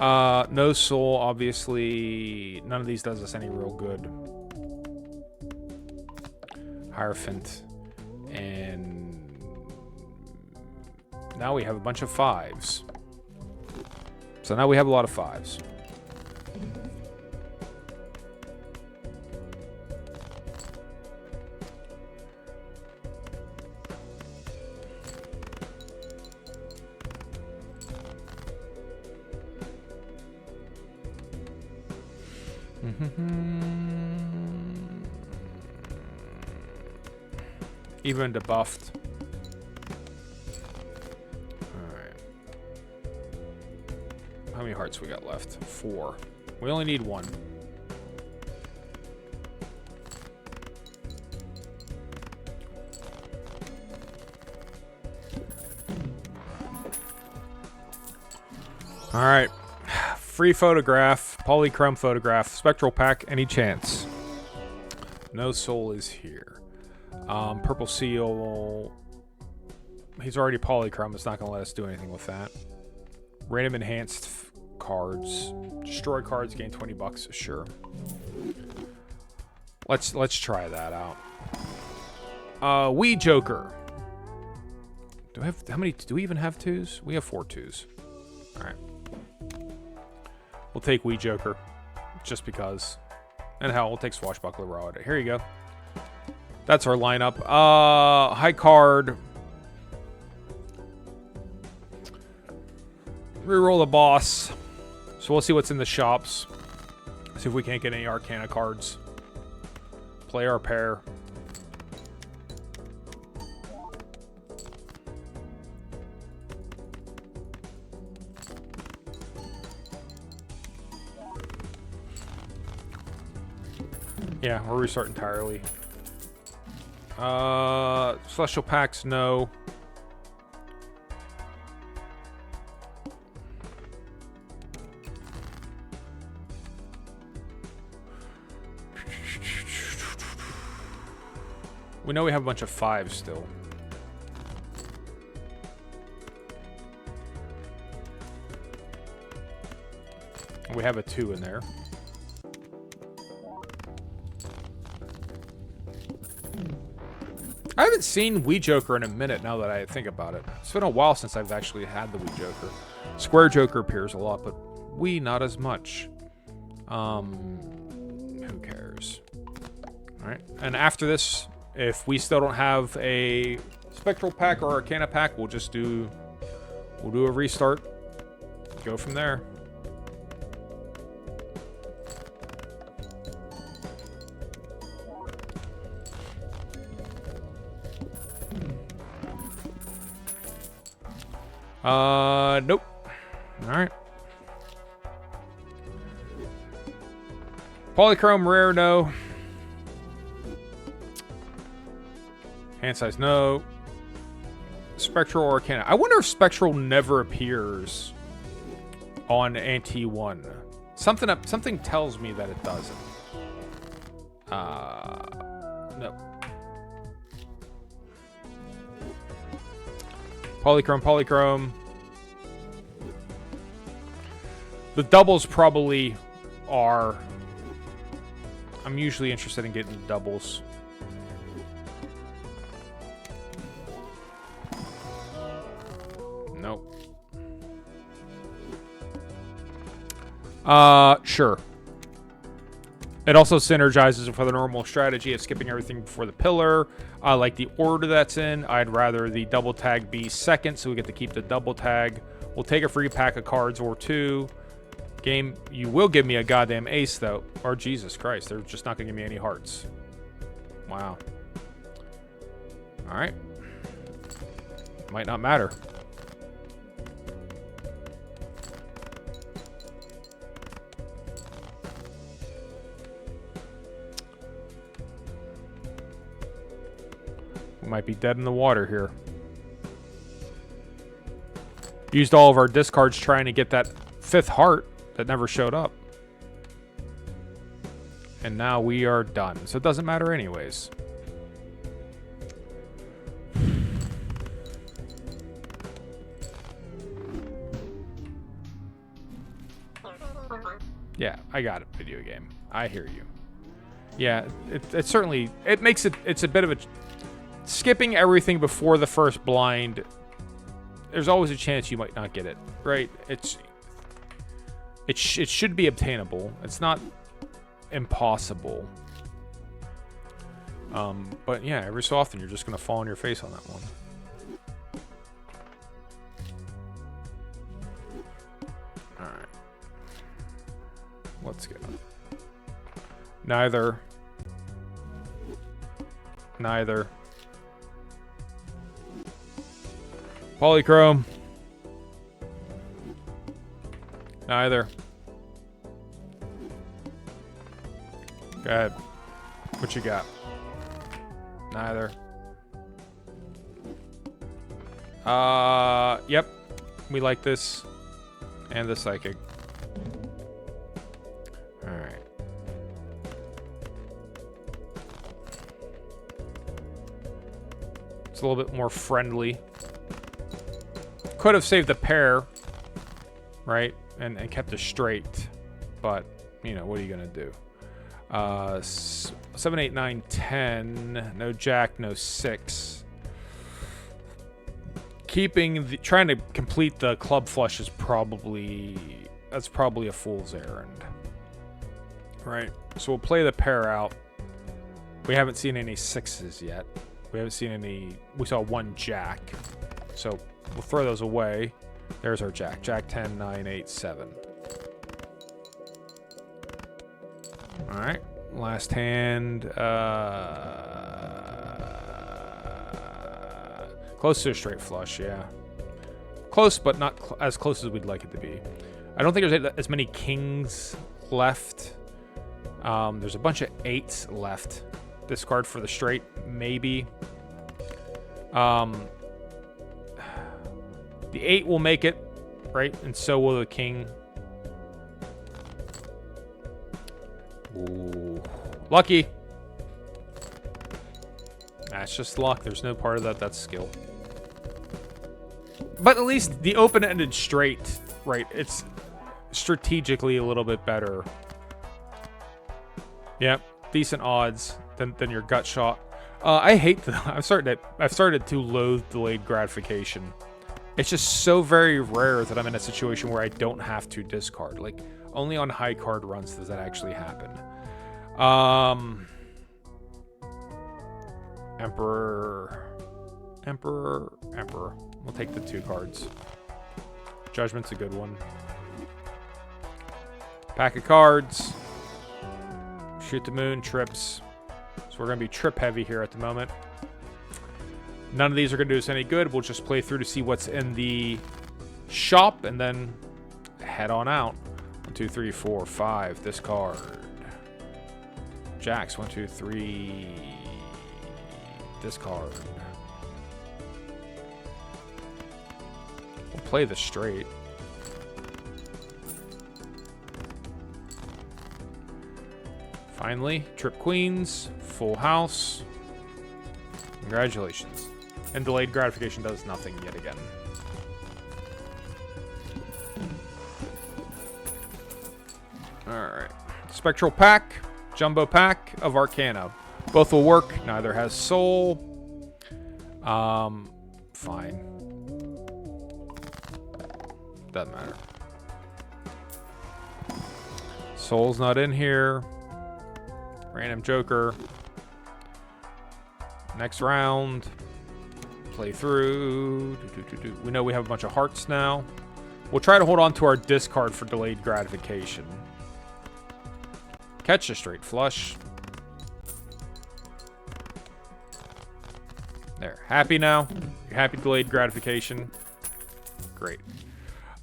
No soul, obviously. None of these does us any real good. Hierophant. And now we have a bunch of 5s. So now we have a lot of 5s. Even debuffed. Alright. How many hearts we got left? 4. We only need 1. Alright. Free photograph. Polychrome photograph. Spectral pack. Any chance? No soul is here. Purple seal. He's already polychrome. It's not going to let us do anything with that. Random enhanced cards. Destroy cards. Gain 20 bucks. Sure. Let's try that out. We Joker. Do we have how many? Do we even have 2s? We have 4 2s. All right. We'll take Wee Joker, just because. And hell, we'll take Swashbuckler Rod. Here you go. That's our lineup. High card. Reroll the boss. So we'll see what's in the shops. See if we can't get any Arcana cards. Play our pair. Yeah, we'll restart entirely. Celestial packs, no. We know we have a bunch of 5s still. We have a 2 in there. I haven't seen Wee Joker in a minute now that I think about it. It's been a while since I've actually had the Wee Joker. Square Joker appears a lot, but Wee not as much. Who cares? Alright, and after this, if we still don't have a Spectral pack or Arcana pack, we'll do a restart. Go from there. Nope. Alright. Polychrome rare, no. Hand size, no. Spectral or Arcana. I wonder if Spectral never appears on Ante 1. Something tells me that it doesn't. No. Polychrome. The doubles probably are. I'm usually interested in getting the doubles. Nope. Sure. It also synergizes with the normal strategy of skipping everything before the pillar. I like the order that's in. I'd rather the double tag be second, so we get to keep the double tag. We'll take a free pack of cards or 2. Game, you will give me a goddamn ace, though. Or Jesus Christ, they're just not going to give me any hearts. Wow. Alright. Might not matter. We might be dead in the water here. Used all of our discards trying to get that 5th heart that never showed up. And now we are done. So it doesn't matter anyways. Yeah, I got it, video game. I hear you. Yeah, it certainly... It makes it... It's a bit of a... Skipping everything before the first blind, there's always a chance you might not get it, right? It should be obtainable. It's not impossible. But yeah, every so often you're just gonna fall on your face on that one. All right, let's go. Neither. Polychrome. Neither. Go ahead. What you got? Neither. Yep. We like this. And the psychic. Alright. It's a little bit more friendly. Could have saved the pair, right? And kept it straight. But, you know, what are you going to do? 7, 8, 9, 10. No jack, no 6. trying to complete the club flush is probably a fool's errand. Right? So we'll play the pair out. We haven't seen any sixes yet. We haven't seen any... We saw one jack. So we'll throw those away. There's our jack. Jack 10, 9, 8, 7. Alright. Last hand. Close to a straight flush, yeah. Close, but not as close as we'd like it to be. I don't think there's as many kings left. There's a bunch of 8s left. Discard for the straight, maybe. The 8 will make it, right? And so will the king. Ooh. Lucky. That's just luck. There's no part of that that's skill. But at least the open-ended straight, right? It's strategically a little bit better. Yep, decent odds than your gut shot. I hate I've started to loathe delayed gratification. It's just so very rare that I'm in a situation where I don't have to discard. Like, only on high card runs does that actually happen. Emperor. We'll take the 2 cards. Judgment's a good one. Pack of cards. Shoot the moon, trips. So we're going to be trip heavy here at the moment. None of these are going to do us any good. We'll just play through to see what's in the shop and then head on out. 1, 2, 3, 4, 5. Discard. Jacks. 1, 2, 3. Discard. We'll play the straight. Finally, trip queens, full house. Congratulations. And delayed gratification does nothing yet again. Alright. Spectral pack, jumbo pack of Arcana. Both will work. Neither has soul. Fine. Doesn't matter. Soul's not in here. Random Joker. Next round. Play through. We know we have a bunch of hearts now. We'll try to hold on to our discard for delayed gratification. Catch a straight flush. There. Happy now? You're happy delayed gratification? Great.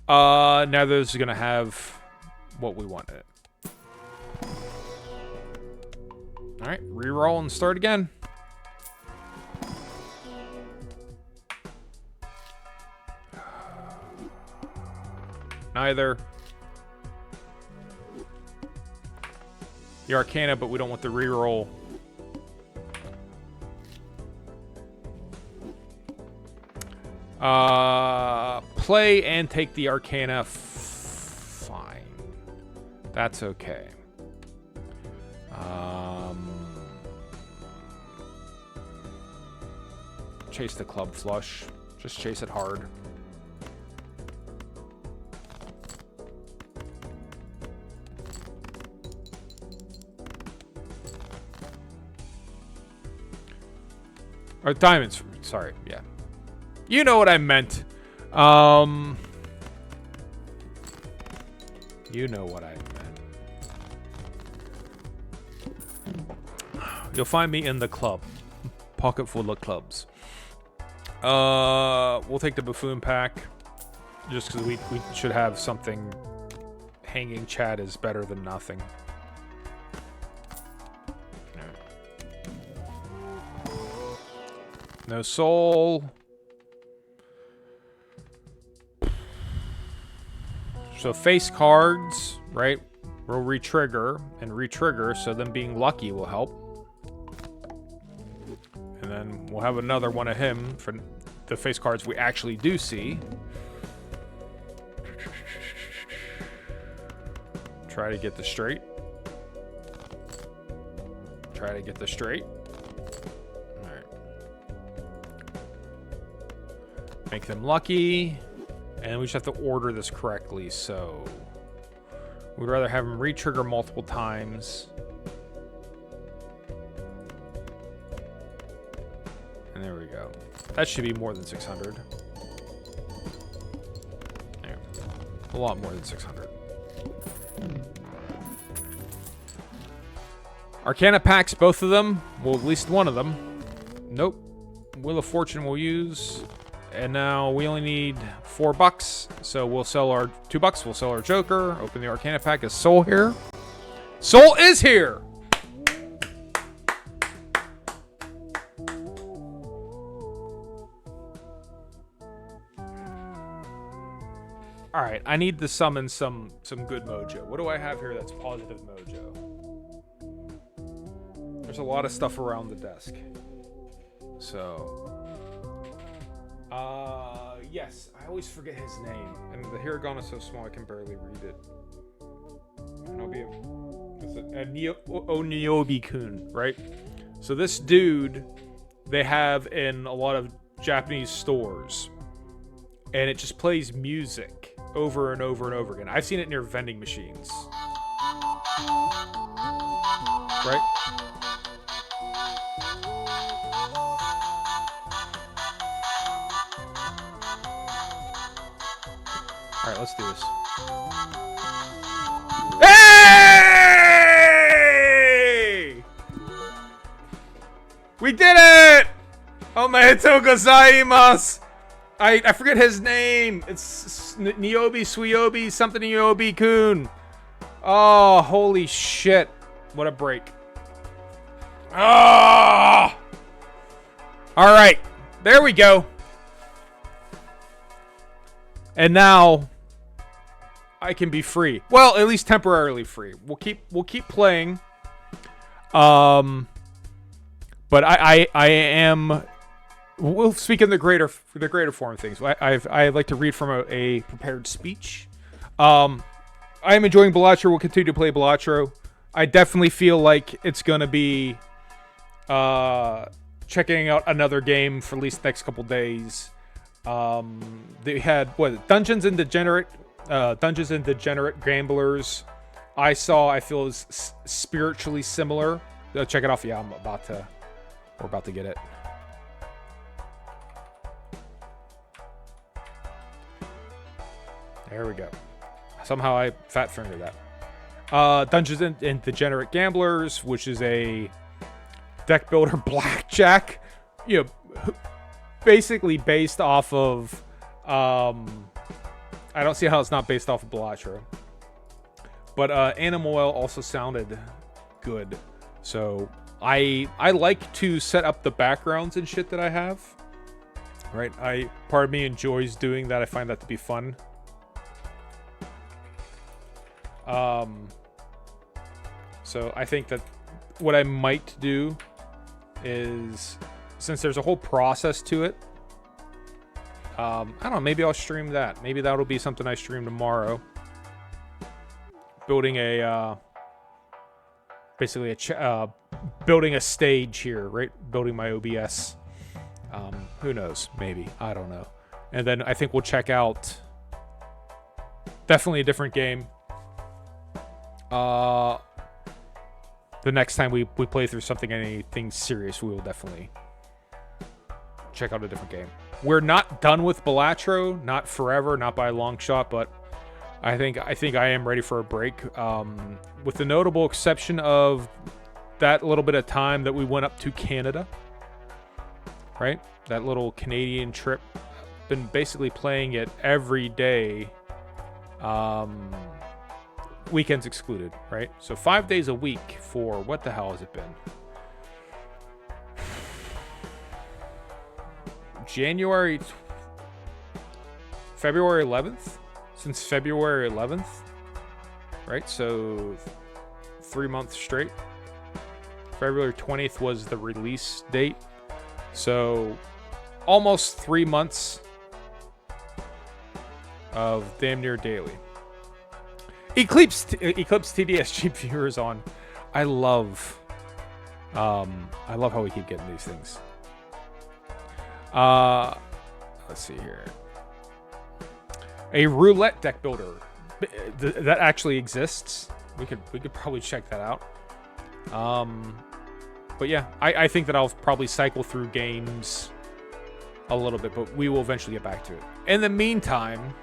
Now those are going to have what we wanted. Alright, reroll and start again. Neither. The Arcana, but we don't want the reroll. Play and take the Arcana. Fine. That's okay. Chase the club flush. Just chase it hard. Or diamonds. Sorry, yeah. You know what I meant. You know what I meant. You'll find me in the club. Pocket full of clubs. We'll take the buffoon pack. Just because we should have something. Hanging chat is better than nothing. No soul. So face cards, right? Will re-trigger and re-trigger, so them being lucky will help. And then we'll have another one of him for the face cards we actually do see. Try to get the straight. Try to get the straight. Make them lucky. And we just have to order this correctly, so... We'd rather have them re-trigger multiple times. And there we go. That should be more than 600. There. A lot more than 600. Arcana packs, both of them. Well, at least one of them. Nope. Wheel of Fortune we'll use. And now we only need $4. So we'll sell our $2. We'll sell our Joker. Open the Arcana pack. Is Soul here? Soul is here! Alright, I need to summon some good mojo. What do I have here that's positive mojo? There's a lot of stuff around the desk. So... yes, I always forget his name. And the hiragana is so small I can barely read it. Onyobi-kun, right? So this dude, they have in a lot of Japanese stores. And it just plays music over and over and over again. I've seen it near vending machines. Right? Alright, let's do this. Hey! We did it! Omedetou gozaimasu! I forget his name. It's Niobe, Suiobi, something Niobe-kun. Oh, holy shit. What a break. Ah! Alright. There we go. And now I can be free. Well, at least temporarily free. We'll keep playing. But I am. We'll speak in the greater form of things. I like to read from a prepared speech. I am enjoying Balatro. We'll continue to play Balatro. I definitely feel like it's gonna be checking out another game for at least the next couple days. They had Dungeons and Degenerate Gamblers. I feel is spiritually similar. Check it off. Yeah, we're about to get it. There we go. Somehow I fat fingered that. Dungeons and Degenerate Gamblers, which is a deck builder blackjack. You know, basically based off of. I don't see how it's not based off of Balatro. But Animal Oil also sounded good. So I like to set up the backgrounds and shit that I have. Right? Part of me enjoys doing that. I find that to be fun. So I think that what I might do is, since there's a whole process to it, I don't know, maybe I'll stream that. Maybe that'll be something I stream tomorrow. Building basically building a stage here, right? Building my OBS. Who knows? Maybe. I don't know. And then I think we'll check out definitely a different game. The next time we play through anything serious, we will definitely check out a different game. We're not done with Balatro, not forever, not by a long shot, but I think I am ready for a break. With the notable exception of that little bit of time that we went up to Canada, right? That little Canadian trip. Been basically playing it every day. Weekends excluded, right? So 5 days a week for what the hell has it been? February 11th? Since February 11th, right? So 3 months straight. February 20th was the release date. So almost 3 months of damn near daily. Eclipse TDSG viewers on. I love how we keep getting these things. Let's see here. A roulette deck builder that actually exists. We could probably check that out. But yeah, I think that I'll probably cycle through games a little bit, but we will eventually get back to it. In the meantime,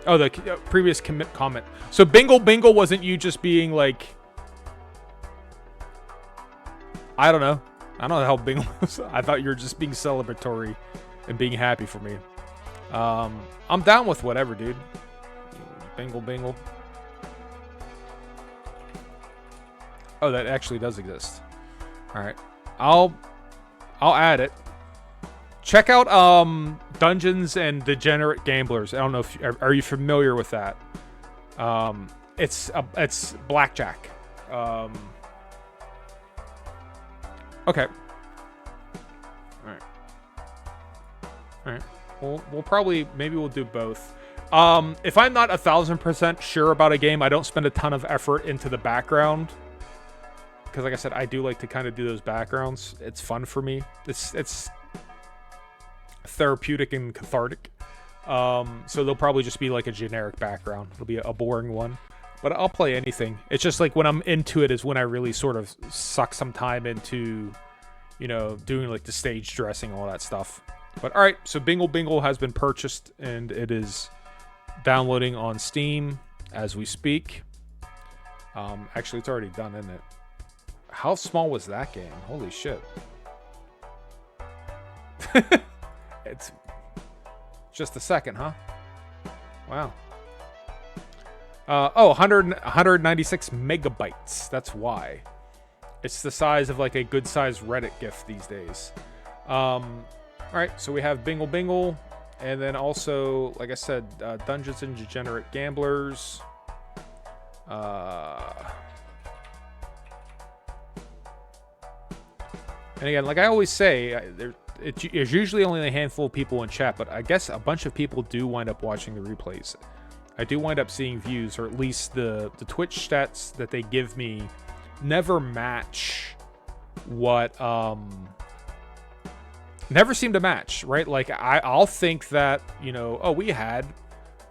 the previous comment. So Bingle Bingle wasn't you just being like, I don't know how Bingle was. I thought you were just being celebratory and being happy for me. I'm down with whatever, dude. Bingle Bingle. Oh, that actually does exist. All right, I'll add it. Check out Dungeons and Degenerate Gamblers. I don't know if are you familiar with that? It's blackjack. Okay. All right. We'll probably maybe we'll do both. If I'm not 1,000% sure about a game, I don't spend a ton of effort into the background. Because like I said, I do like to kind of do those backgrounds. It's fun for me. It's therapeutic and cathartic. So they'll probably just be like a generic background. It'll be a boring one. But I'll play anything. It's just like when I'm into it is when I really sort of suck some time into, doing like the stage dressing, all that stuff. But all right, so Bingle Bingle has been purchased and it is downloading on Steam as we speak. Actually, it's already done, isn't it? How small was that game? Holy shit. It's just a second, huh? Wow. 196 megabytes. That's why. It's the size of like a good sized Reddit GIF these days. All right, so we have Bingle Bingle, and then also, like I said, Dungeons and Degenerate Gamblers. And again, like I always say, there's usually only a handful of people in chat, but I guess a bunch of people do wind up watching the replays. I do wind up seeing views, or at least the Twitch stats that they give me never match what never seem to match, right? Like I'll think that, we had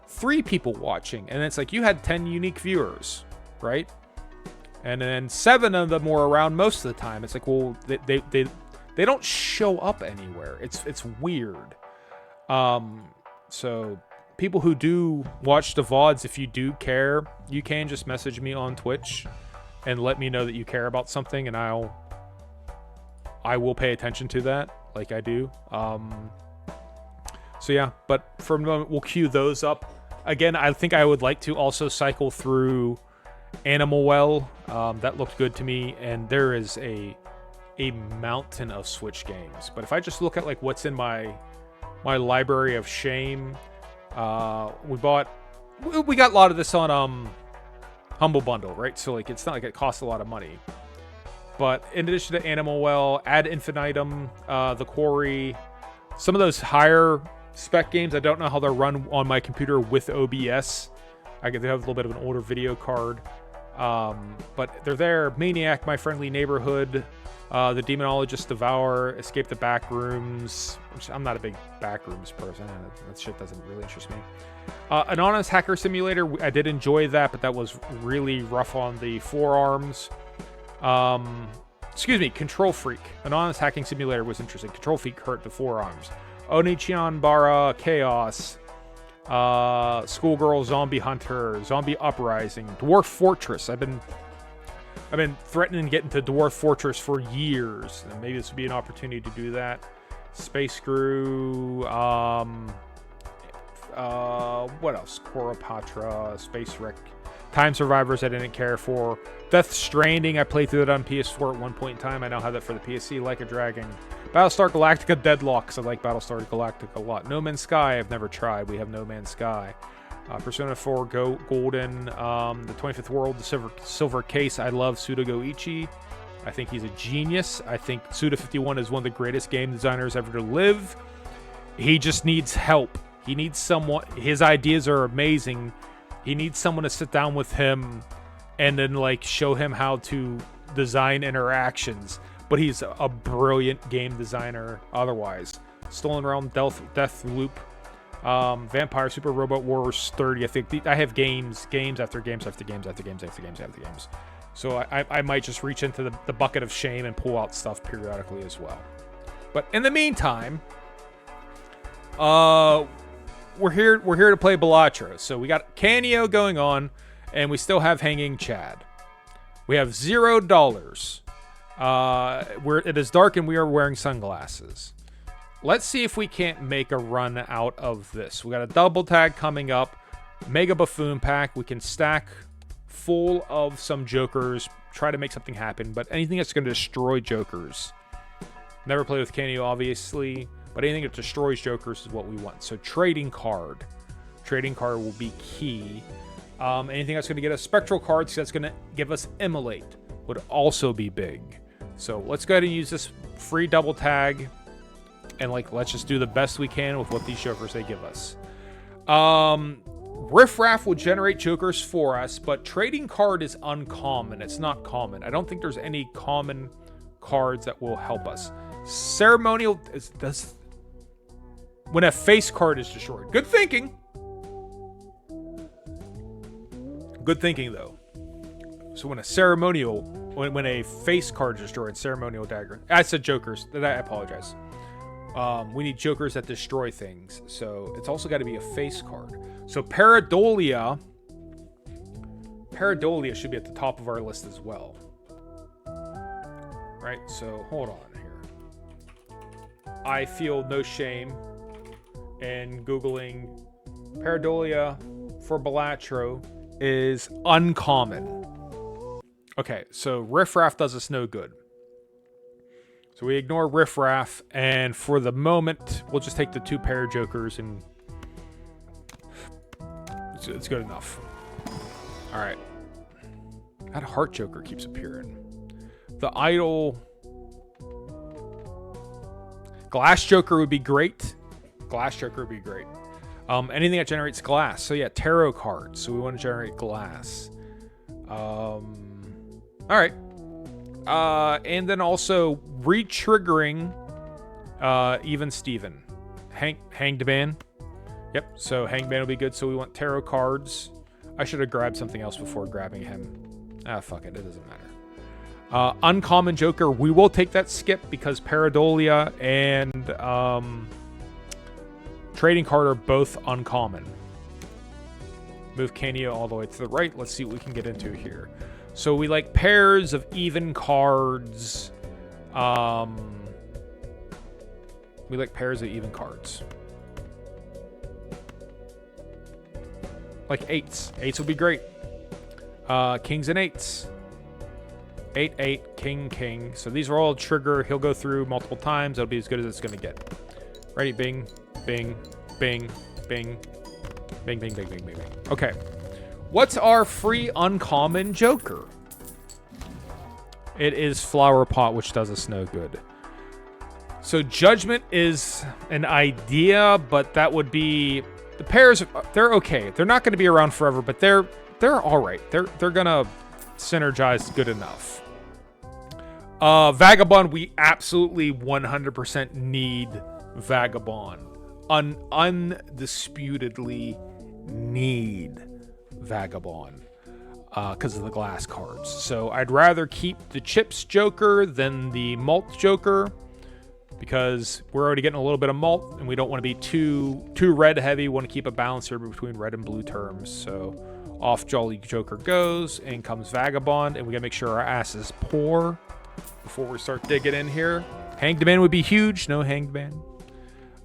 3 people watching, and it's like you had 10 unique viewers, right? And then 7 of them were around most of the time. It's like, well, they don't show up anywhere. It's weird. So people who do watch the VODs, if you do care, you can just message me on Twitch and let me know that you care about something, and I will pay attention to that, like I do. So yeah, but for a moment, we'll queue those up. Again, I think I would like to also cycle through Animal Well. That looked good to me, and there is a mountain of Switch games. But if I just look at like what's in my library of shame, we got a lot of this on Humble Bundle, right? So like it's not like it costs a lot of money. But in addition to Animal Well, Ad Infinitum, The Quarry, some of those higher spec games, I don't know how they're run on my computer with OBS. I could have a little bit of an older video card. But they're there. Maniac, My Friendly Neighborhood, The Demonologist Devour, Escape the Backrooms, which I'm not a big Backrooms person. That shit doesn't really interest me. An Honest Hacker Simulator, I did enjoy that, but that was really rough on the forearms. Excuse me, Control Freak. An Honest Hacking Simulator was interesting. Control Freak hurt the forearms. Onichianbara Chaos. Schoolgirl Zombie Hunter, Zombie Uprising, Dwarf Fortress. I've been threatening to get into Dwarf Fortress for years, and maybe this would be an opportunity to do that. Space Crew, what else? Korapatra, Space Wreck, Time Survivors I didn't care for. Death Stranding, I played through that on PS4 at one point in time. I now have that for the PSC. Like a Dragon. Battlestar Galactica Deadlock, because I like Battlestar Galactica a lot. No Man's Sky, I've never tried. We have No Man's Sky. Persona 4 Golden, the 25th World, the Silver Case. I love Suda Goichi. I think he's a genius. I think Suda51 is one of the greatest game designers ever to live. He just needs help. He needs someone. His ideas are amazing. He needs someone to sit down with him and then like show him how to design interactions. But he's a brilliant game designer otherwise. Stolen Realm, Death Loop, Vampire Super Robot Wars 30. I think I have games after games after games after games after games after games. So I might just reach into the bucket of shame and pull out stuff periodically as well. But in the meantime, we're here to play Balatro. So we got Canio going on, and we still have Hanging Chad. We have $0. It is dark and we are wearing sunglasses. Let's see if we can't make a run out of this. We got a double tag coming up. Mega Buffoon pack. We can stack full of some jokers. Try to make something happen. But anything that's going to destroy jokers. Never play with Canio, obviously. But anything that destroys jokers is what we want. So trading card. Trading card will be key. Anything that's going to get us spectral cards that's going to give us Immolate would also be big. So let's go ahead and use this free double tag. And let's just do the best we can with what these jokers they give us. Riff Raff will generate jokers for us, but trading card is uncommon. It's not common. I don't think there's any common cards that will help us. Ceremonial does when a face card is destroyed. Good thinking. Good thinking though. So when a ceremonial, when a face card is destroyed, ceremonial dagger. I said jokers. I apologize. We need jokers that destroy things. So it's also got to be a face card. So Paradolia should be at the top of our list as well. Right? So hold on here. I feel no shame in Googling Paradolia for Balatro is uncommon. Okay, so Riff Raff does us no good. So we ignore Riff Raff, and for the moment, we'll just take the 2 pair jokers, and it's good enough. All right. That Heart Joker keeps appearing. The Idol... Glass Joker would be great. Glass Joker would be great. Anything that generates glass. So yeah, tarot cards. So we want to generate glass. All right. And then also re-triggering Even Steven. Hanged Man. Yep, so Hanged Man will be good. So we want tarot cards. I should have grabbed something else before grabbing him. Ah, fuck it. It doesn't matter. Uncommon Joker. We will take that skip because Paradolia and Trading Card are both uncommon. Move Canio all the way to the right. Let's see what we can get into here. So we like pairs of even cards. We like pairs of even cards. Like 8s. 8s would be great. Kings and 8s. 8, 8, king, king. So these are all trigger. He'll go through multiple times. That'll be as good as it's going to get. Ready? Bing, bing, bing, bing, bing, bing, bing, bing, bing, bing. Okay. What's our free uncommon joker? It is Flower Pot, which does us no good. So Judgment is an idea, but that would be... The pairs, they're okay. They're not going to be around forever, but they're all right. They're going to synergize good enough. Vagabond, we absolutely 100% need Vagabond. Undisputedly need Vagabond because of the glass cards. So I'd rather keep the Chips Joker than the Malt Joker because we're already getting a little bit of malt and we don't want to be too red heavy. We want to keep a balance here between red and blue terms. So off Jolly Joker goes, in comes Vagabond, and we gotta make sure our ass is poor before we start digging in here. Hanged Man would be huge. No Hanged Man.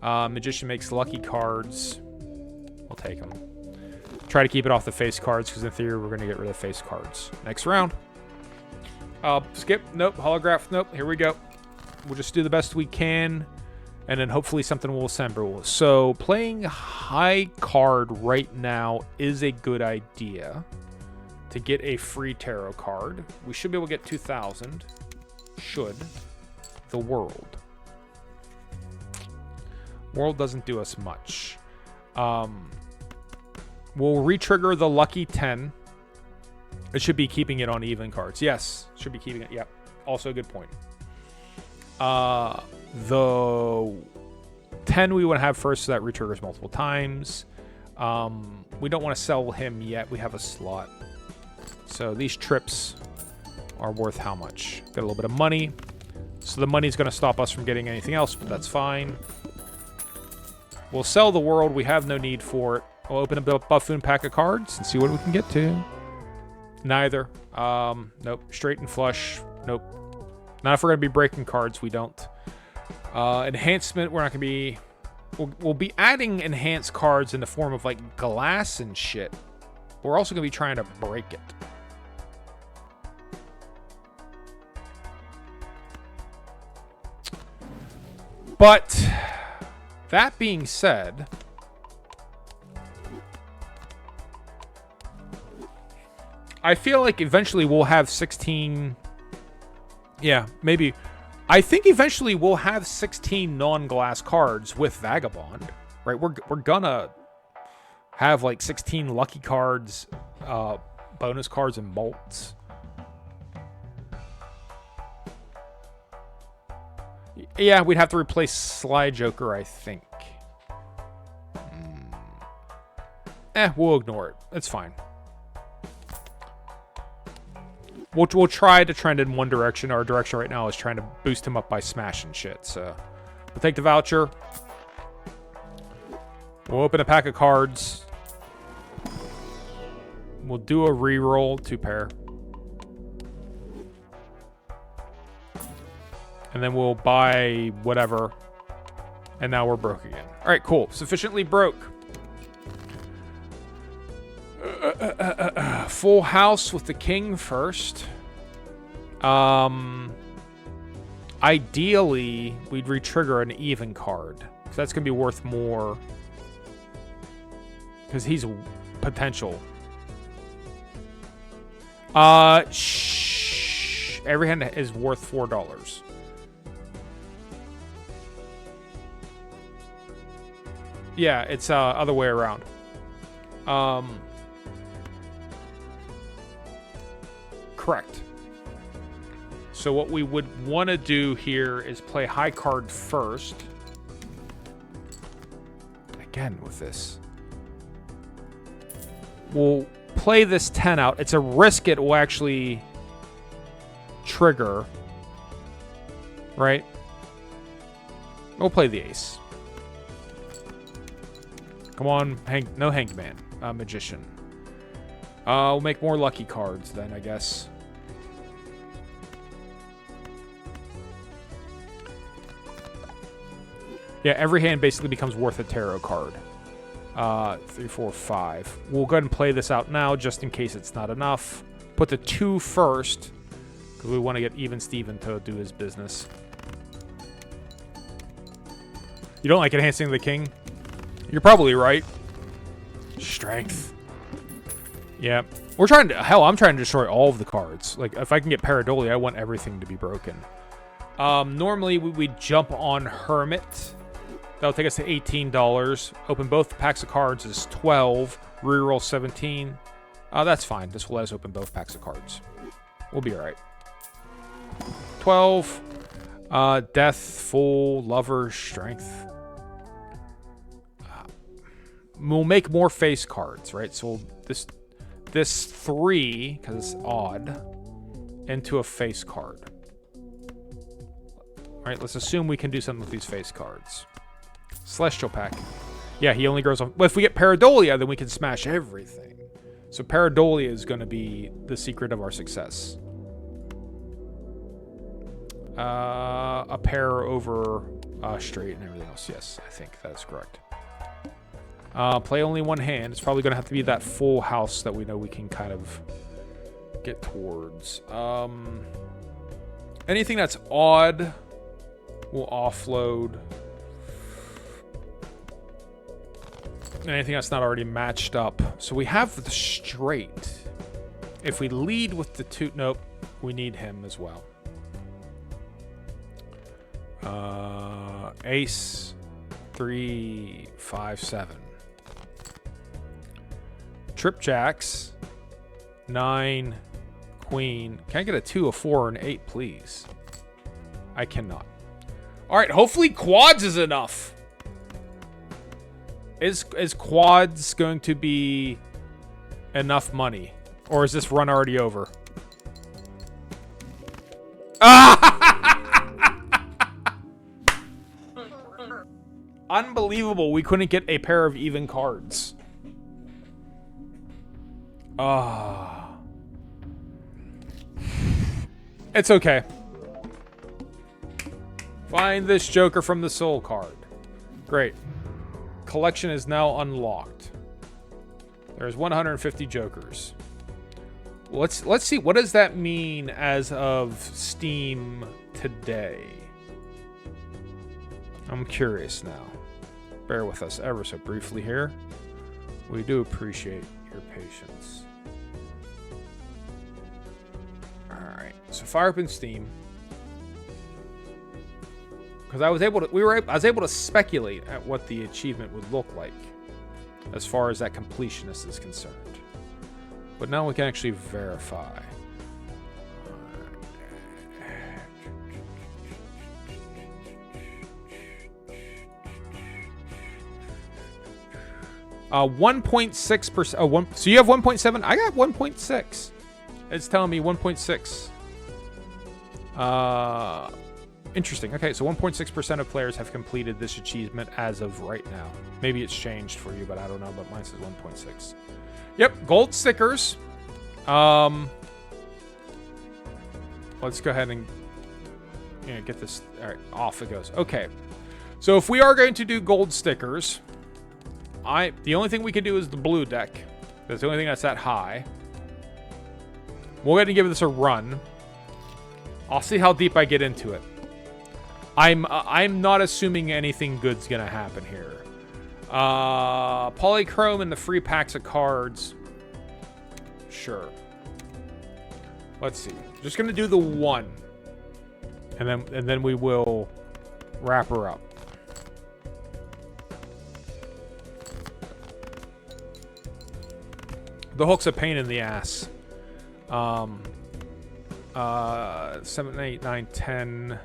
Magician makes lucky cards. We'll take them. Try to keep it off the face cards because in theory we're gonna get rid of face cards. Next round. Skip. Nope. Holograph. Nope. Here we go. We'll just do the best we can, and then hopefully something will assemble. So playing high card right now is a good idea to get a free tarot card. We should be able to get 2,000. Should. The World. World doesn't do us much. We'll re-trigger the Lucky 10. It should be keeping it on even cards. Yes, should be keeping it. Yep. Also a good point. The 10 we want to have first, so that retriggers multiple times. We don't want to sell him yet. We have a slot. So these trips are worth how much? Got a little bit of money. So the money's going to stop us from getting anything else, but that's fine. We'll sell the world. We have no need for it. We'll open a buffoon pack of cards and see what we can get to. Neither. Nope. Straight and flush. Nope. Not if we're going to be breaking cards. We don't. Enhancement, we're not going to be... We'll be adding enhanced cards in the form of, like, glass and shit. But we're also going to be trying to break it. But, that being said... I feel like eventually we'll have 16... Yeah, maybe... I think eventually we'll have 16 non-glass cards with Vagabond, right? We're gonna have like 16 lucky cards, bonus cards, and bolts. Yeah, we'd have to replace Sly Joker, I think. We'll ignore it. It's fine. We'll try to trend in one direction. Our direction right now is trying to boost him up by smashing shit. So we'll take the voucher. We'll open a pack of cards. We'll do a reroll, 2 pair. And then we'll buy whatever. And now we're broke again. All right, cool. Sufficiently broke. Full house with the king first. Ideally, we'd retrigger an even card. So that's going to be worth more. Because he's a potential. Every hand is worth $4. Yeah, it's other way around. Correct. So what we would want to do here is play high card first. Again with this. We'll play this 10 out. It's a risk it will actually trigger. Right? We'll play the ace. Come on, no hangman. Magician. We'll make more lucky cards then, I guess. Yeah, every hand basically becomes worth a tarot card. 3, 4, 5. We'll go ahead and play this out now, just in case it's not enough. Put the 2 first, because we want to get Even Steven to do his business. You don't like enhancing the king? You're probably right. Strength. Yeah. We're trying to... Hell, I'm trying to destroy all of the cards. Like, if I can get Pareidolia, I want everything to be broken. Normally, we'd jump on Hermit. That'll take us to $18. Open both packs of cards is 12. Reroll 17. That's fine. This will let us open both packs of cards. We'll be alright. 12. Death, Fool, Lover, Strength. We'll make more face cards, right? So this 3, because it's odd, into a face card. All right, let's assume we can do something with these face cards. Celestial Pack. Yeah, he only grows on... Well, if we get Pareidolia, then we can smash everything. So Pareidolia is going to be the secret of our success. A pair over straight and everything else. Yes, I think that's correct. Play only one hand. It's probably going to have to be that full house that we know we can kind of get towards. Anything that's odd, we'll offload. Anything that's not already matched up. So we have the straight. If we lead with the 2... Nope. We need him as well. Ace. 3, 5, 7. Trip jacks. 9. Queen. Can I get a 2, a 4, and an 8, please? I cannot. Alright, hopefully quads is enough. Is quads going to be enough money? Or is this run already over? Unbelievable. We couldn't get a pair of even cards. It's okay. Find this Joker from the Soul card. Great. Collection is now unlocked. There's 150 Jokers. Let's see. What does that mean as of Steam today? I'm curious now. Bear with us ever so briefly here. We do appreciate your patience. Alright. So fire up in Steam. Because I was able to speculate at what the achievement would look like as far as that completionist is concerned. But now we can actually verify. 1.6%. Oh, so you have 1.7. I got 1.6. It's telling me 1.6. Interesting. Okay, so 1.6% of players have completed this achievement as of right now. Maybe it's changed for you, but I don't know. But mine says 1.6. Yep, gold stickers. Let's go ahead and get this. All right, off it goes. Okay, so if we are going to do gold stickers, the only thing we can do is the blue deck. That's the only thing that's that high. We'll go ahead and give this a run. I'll see how deep I get into it. I'm not assuming anything good's gonna happen here. Polychrome and the free packs of cards. Sure. Let's see. Just gonna do the one, and then we will wrap her up. The hook's a pain in the ass. 7, 8, 9, 10.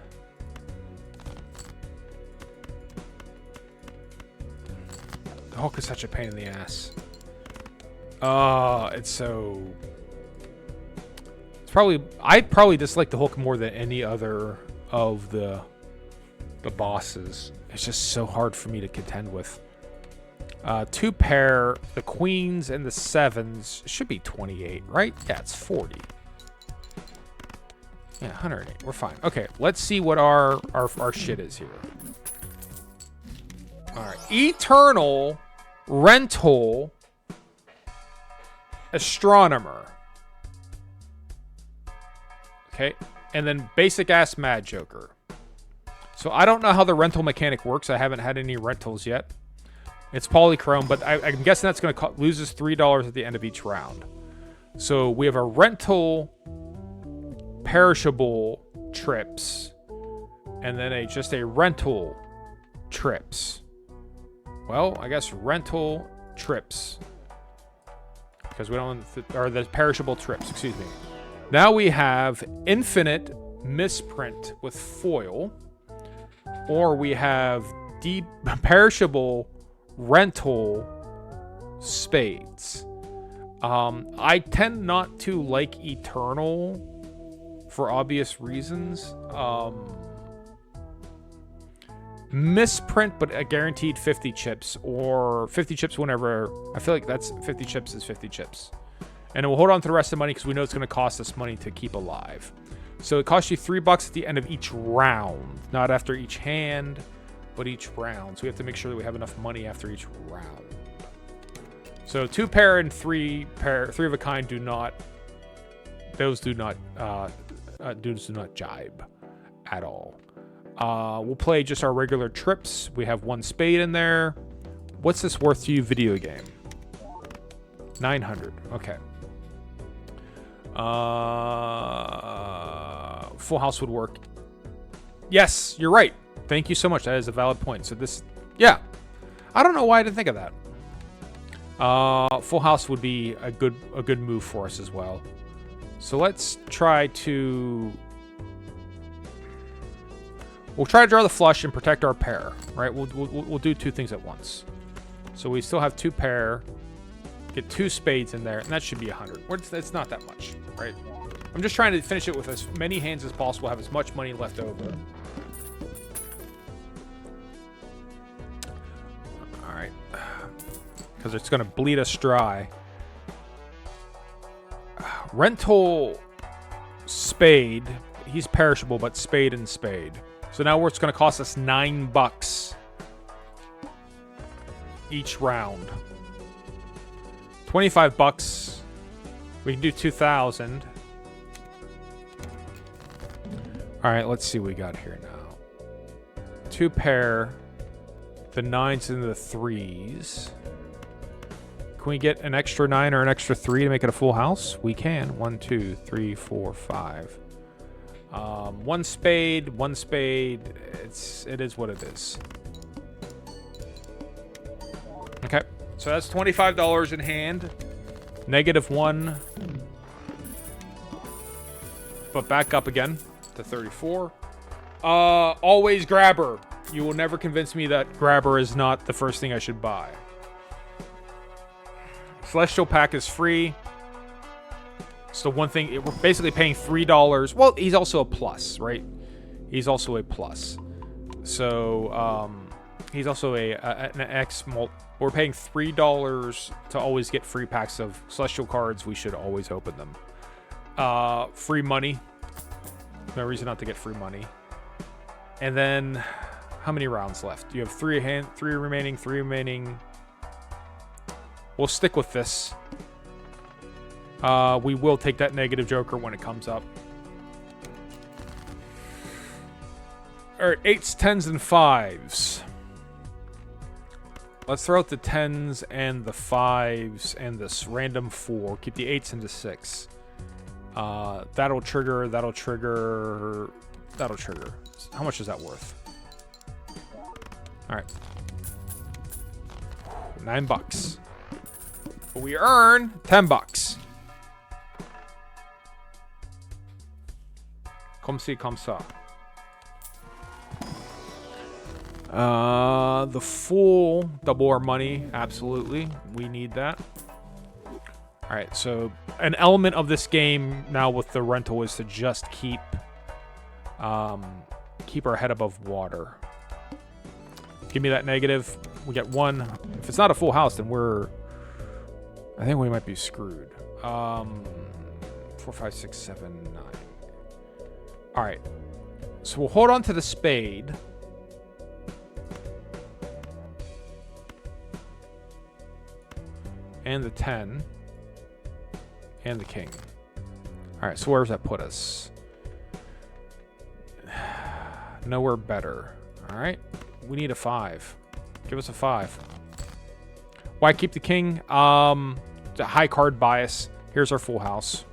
The hook is such a pain in the ass. It's so. I probably dislike the hook more than any other of the bosses. It's just so hard for me to contend with. 2 pair, the queens and the 7s should be 28, right? Yeah, it's 40. Yeah, 108. We're fine. Okay, let's see what our shit is here. All right, Eternal Rental Astronomer. Okay, and then basic ass Mad Joker. So I don't know how the rental mechanic works. I haven't had any rentals yet. It's polychrome, but I'm guessing that's going to loses $3 at the end of each round. So we have a rental perishable trips, and then just a rental trips. Well, I guess rental trips, because we don't or the perishable trips. Excuse me. Now we have infinite misprint with foil, or we have deep perishable rental spades. I tend not to like Eternal for obvious reasons. Misprint, but a guaranteed 50 chips, or 50 chips whenever. I feel like that's 50 chips is 50 chips. And we'll hold on to the rest of the money because we know it's going to cost us money to keep alive. So it costs you $3 at the end of each round, not after each hand, but each round. So we have to make sure that we have enough money after each round. So 2 pair and 3 of a kind do not jibe at all. We'll play just our regular trips. We have 1 spade in there. What's this worth to you, video game? 900. Okay. Full house would work. Yes, you're right. Thank you so much. That is a valid point. So this, yeah. I don't know why I didn't think of that. Full house would be a good move for us as well. So let's try to. We'll try to draw the flush and protect our pair, right? We'll do 2 things at once. So we still have 2 pair. Get 2 spades in there, and that should be 100. It's not that much, right? I'm just trying to finish it with as many hands as possible, have as much money left over. All right. Because it's going to bleed us dry. Rental spade. He's perishable, but spade and spade. So now it's going to cost us $9 each round. $25. We can do 2,000. All right, let's see what we got here now. 2 pair, the 9s and the 3s. Can we get an extra 9 or an extra 3 to make it a full house? We can. 1, 2, 3, 4, 5. 1 spade, 1 spade. It is what it is. Okay, so that's $25 in hand. -1. But back up again to 34. Always grabber. You will never convince me that grabber is not the first thing I should buy. Celestial pack is free. So one thing, we're basically paying $3. Well, he's also a plus, right? He's also a plus. So he's also an X. We're paying $3 to always get free packs of celestial cards. We should always open them. Free money. No reason not to get free money. And then, how many rounds left? You have 3 remaining. We'll stick with this. We will take that negative joker when it comes up. All right, 8s, 10s, and 5s. Let's throw out the 10s and the 5s and this random 4. Keep the 8s and the 6. That'll trigger. How much is that worth? All right. $9. But we earn $10. Comme ci, comme ça. The full double our money. Absolutely. We need that. All right. So an element of this game now with the rental is to just keep our head above water. Give me that negative. We get 1. If it's not a full house, then I think we might be screwed. 4, 5, 6, 7, 9. All right. So we'll hold on to the spade. And the 10. And the king. All right, so where does that put us? Nowhere better. All right. We need a 5. Give us a 5. Why keep the king? The high card bias. Here's our full house.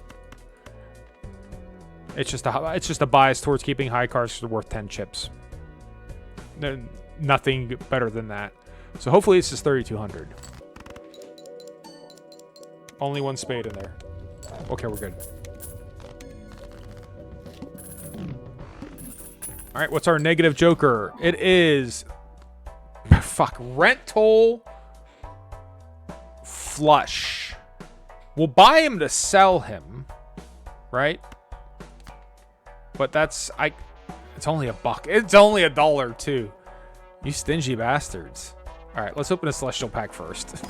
It's just a bias towards keeping high cards because they're worth 10 chips. Nothing better than that. So hopefully this is 3,200. Only 1 spade in there. Okay, we're good. All right, what's our negative joker? It is... Fuck. Rental flush. We'll buy him to sell him. Right? But that's... It's only $1. It's only $1 too. You stingy bastards. All right, let's open a celestial pack first.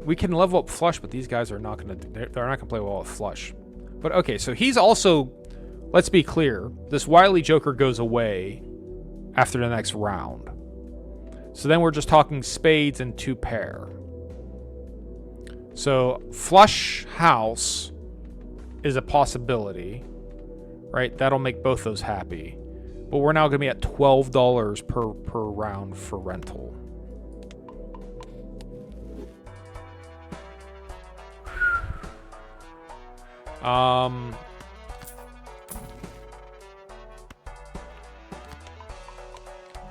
We can level up flush, but these guys are not going to... They're not going to play well with flush. But okay, so he's also... Let's be clear. This wily joker goes away after the next round. So then we're just talking spades and 2 pair. So flush house is a possibility, right? That'll make both those happy. But we're now going to be at $12 per round for rental.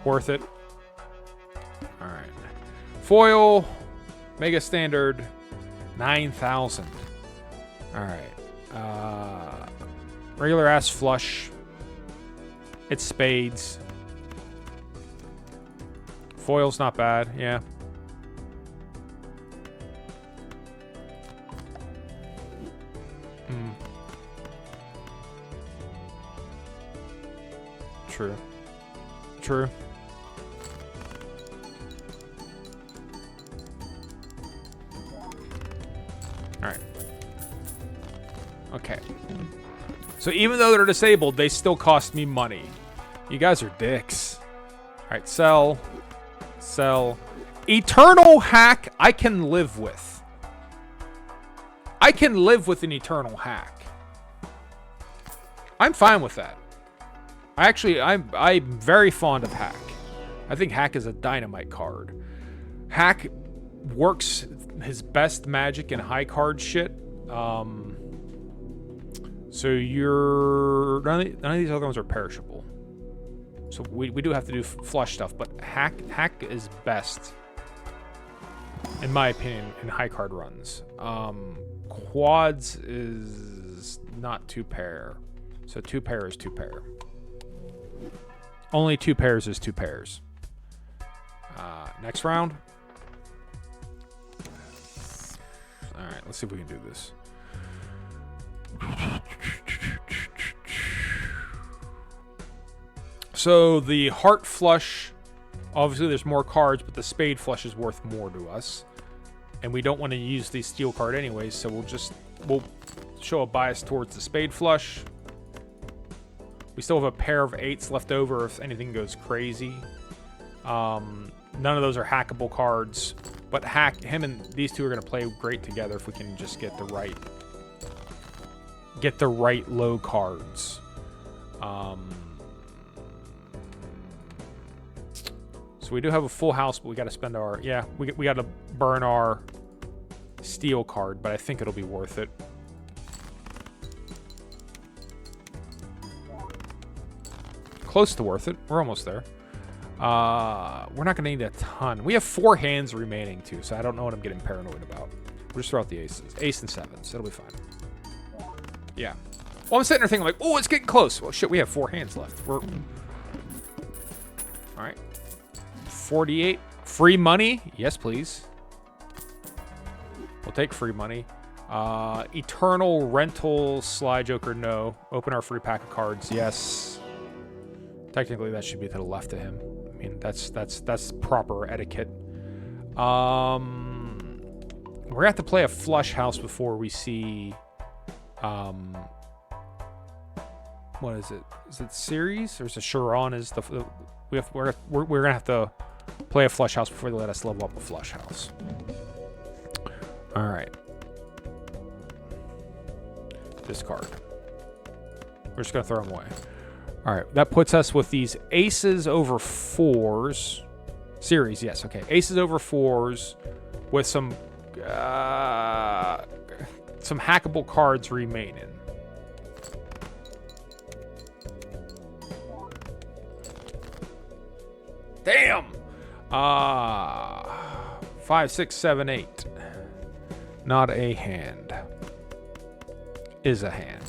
Worth it. All right. Foil, mega standard, 9,000. All right. Regular ass flush. It's spades. Foil's not bad, yeah. True. True. Alright. Okay. So even though they're disabled, they still cost me money. You guys are dicks. Alright, sell. Sell. Eternal hack, I can live with. I can live with an eternal hack. I'm fine with that. I'm very fond of hack. I think hack is a dynamite card. Hack works his best magic in high card shit. So you're none of these other ones are perishable. So we do have to do flush stuff, but hack is best, in my opinion, in high card runs. Quads is not 2 pair, so 2 pair is 2 pair. Only 2 pairs is 2 pairs. Next round. All right, let's see if we can do this. So the heart flush, obviously there's more cards, but the spade flush is worth more to us. And we don't want to use the steel card anyways, so we'll show a bias towards the spade flush. We still have a pair of 8s left over if anything goes crazy. None of those are hackable cards, but him and these two are going to play great together if we can just get the right low cards. So we do have a full house, but we got to spend our we got to burn our steel card, but I think it'll be worth it. Close to worth it. We're almost there. We're not going to need a ton. We have 4 hands remaining, too, so I don't know what I'm getting paranoid about. We'll just throw out the aces. Ace and 7s. It'll be fine. Yeah. Well, I'm sitting there thinking, like, oh, it's getting close. Well, shit, we have 4 hands left. All right. 48. Free money? Yes, please. We'll take free money. Eternal rental slide joker, no. Open our free pack of cards, yes. Technically, that should be to the left of him. I mean, that's proper etiquette. We're gonna have to play a flush house before we see. What is it? Is it series or is it Chiron? Is we're gonna have to play a flush house before they let us level up a flush house. All right. Discard. We're just gonna throw them away. All right, that puts us with these aces over 4s. Series, yes, okay. Aces over 4s with some hackable cards remaining. Damn! 5, 6, 7, 8. Not a hand. Is a hand.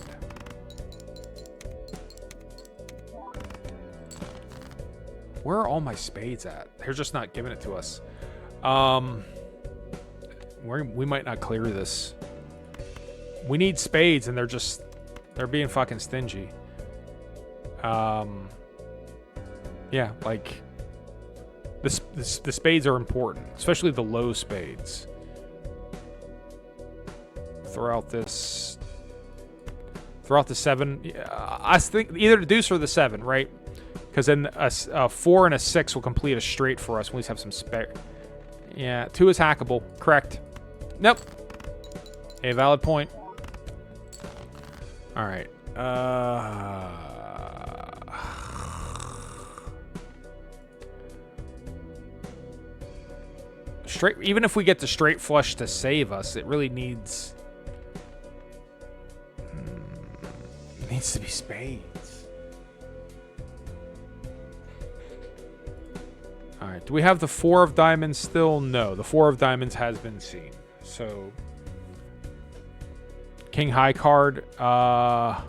Where are all my spades at? They're just not giving it to us. We might not clear this. We need spades, and they're being fucking stingy. Yeah, like the spades are important, especially the low spades. Throw out the 7. I think either the deuce or the 7, right? Because then a 4 and a 6 will complete a straight for us. We just have some spare. Yeah, 2 is hackable. Correct. Nope. A valid point. All right. Straight. Even if we get the straight flush to save us, it really needs. It needs to be spades. All right, do we have the 4 of diamonds still? No, the 4 of diamonds has been seen. So, King High card. Yeah,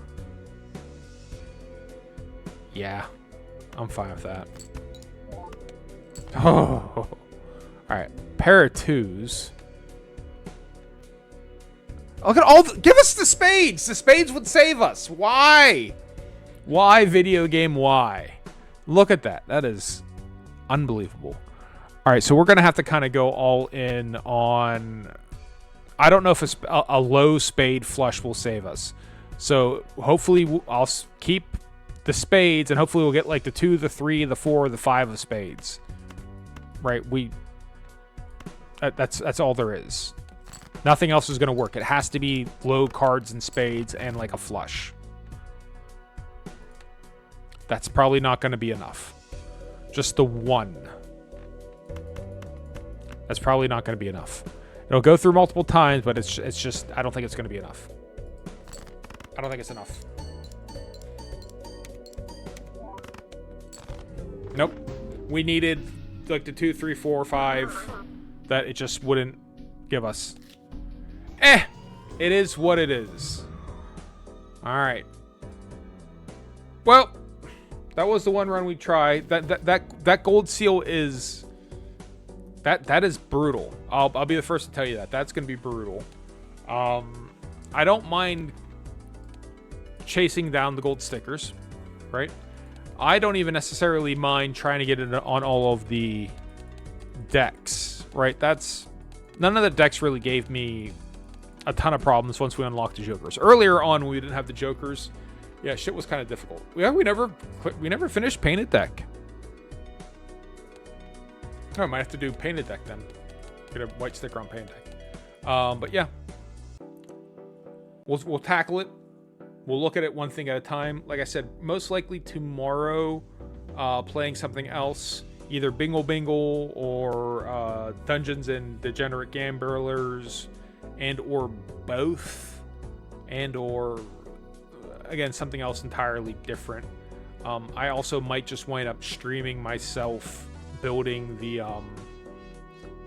I'm fine with that. Oh. All right. Pair of twos. Look at all give us the spades. The spades would save us. Why? Why, video game? Why? Look at that. That is unbelievable. All right, so we're going to have to kind of go all in on... I don't know if a low spade flush will save us. So hopefully I'll keep the spades, and hopefully we'll get like the 2, the 3, the 4, the 5 of spades. Right? That's all there is. Nothing else is going to work. It has to be low cards and spades and like a flush. That's probably not going to be enough. Just the 1. That's probably not going to be enough. It'll go through multiple times, but it's just I don't think it's going to be enough. I don't think it's enough. Nope. We needed like the 2, 3, 4, 5 that it just wouldn't give us. It is what it is. All right. Well, that was the one run we tried. That gold seal is that is brutal. I'll be the first to tell you that. That's going to be brutal. I don't mind chasing down the gold stickers, right? I don't even necessarily mind trying to get it on all of the decks, right? None of the decks really gave me a ton of problems once we unlocked the jokers. Earlier on, when we didn't have the jokers, yeah, shit was kind of difficult. We never finished painted deck. Oh, I might have to do painted deck then. Get a white sticker on painted deck. But yeah, we'll tackle it. We'll look at it one thing at a time. Like I said, most likely tomorrow, playing something else, either Bingle Bingle or Dungeons and Degenerate Gamblers, and or both, and or again something else entirely different. I also might just wind up streaming myself building the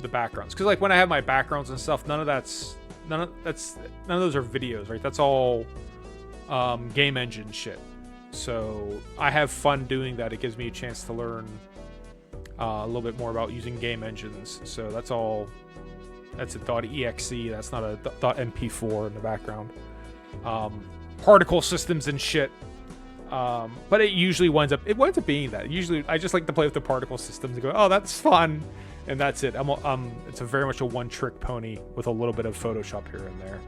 backgrounds, because like when I have my backgrounds and stuff, none of those are videos, right? That's all game engine shit. So I have fun doing that. It gives me a chance to learn a little bit more about using game engines. So that's all. That's a .exe. That's not a .mp4 in the background. Particle systems and shit. But it usually winds up being that. Usually, I just like to play with the particle systems and go, oh, that's fun, and that's it. It's a very much a one-trick pony with a little bit of Photoshop here and there.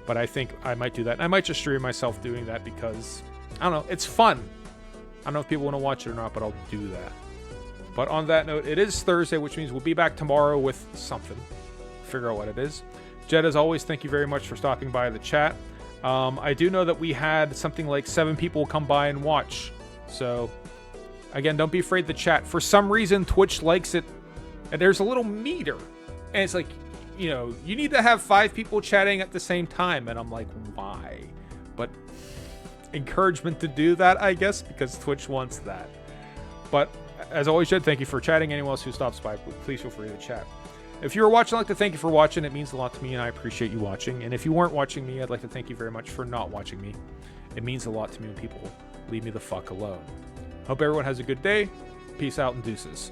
But I think I might do that. And I might just stream myself doing that because I don't know, it's fun. I don't know if people want to watch it or not, but I'll do that. But on that note, it is Thursday, which means we'll be back tomorrow with something. Figure out what it is. Jed, as always, thank you very much for stopping by the chat. I do know that we had something like 7 people come by and watch. So, again, don't be afraid to chat. For some reason, Twitch likes it. And there's a little meter. And it's like, you know, you need to have 5 people chatting at the same time. And I'm like, why? But encouragement to do that, I guess, because Twitch wants that. But, as always, Jed, thank you for chatting. Anyone else who stops by, please feel free to chat. If you were watching, I'd like to thank you for watching. It means a lot to me, and I appreciate you watching. And if you weren't watching me, I'd like to thank you very much for not watching me. It means a lot to me when people leave me the fuck alone. Hope everyone has a good day. Peace out and deuces.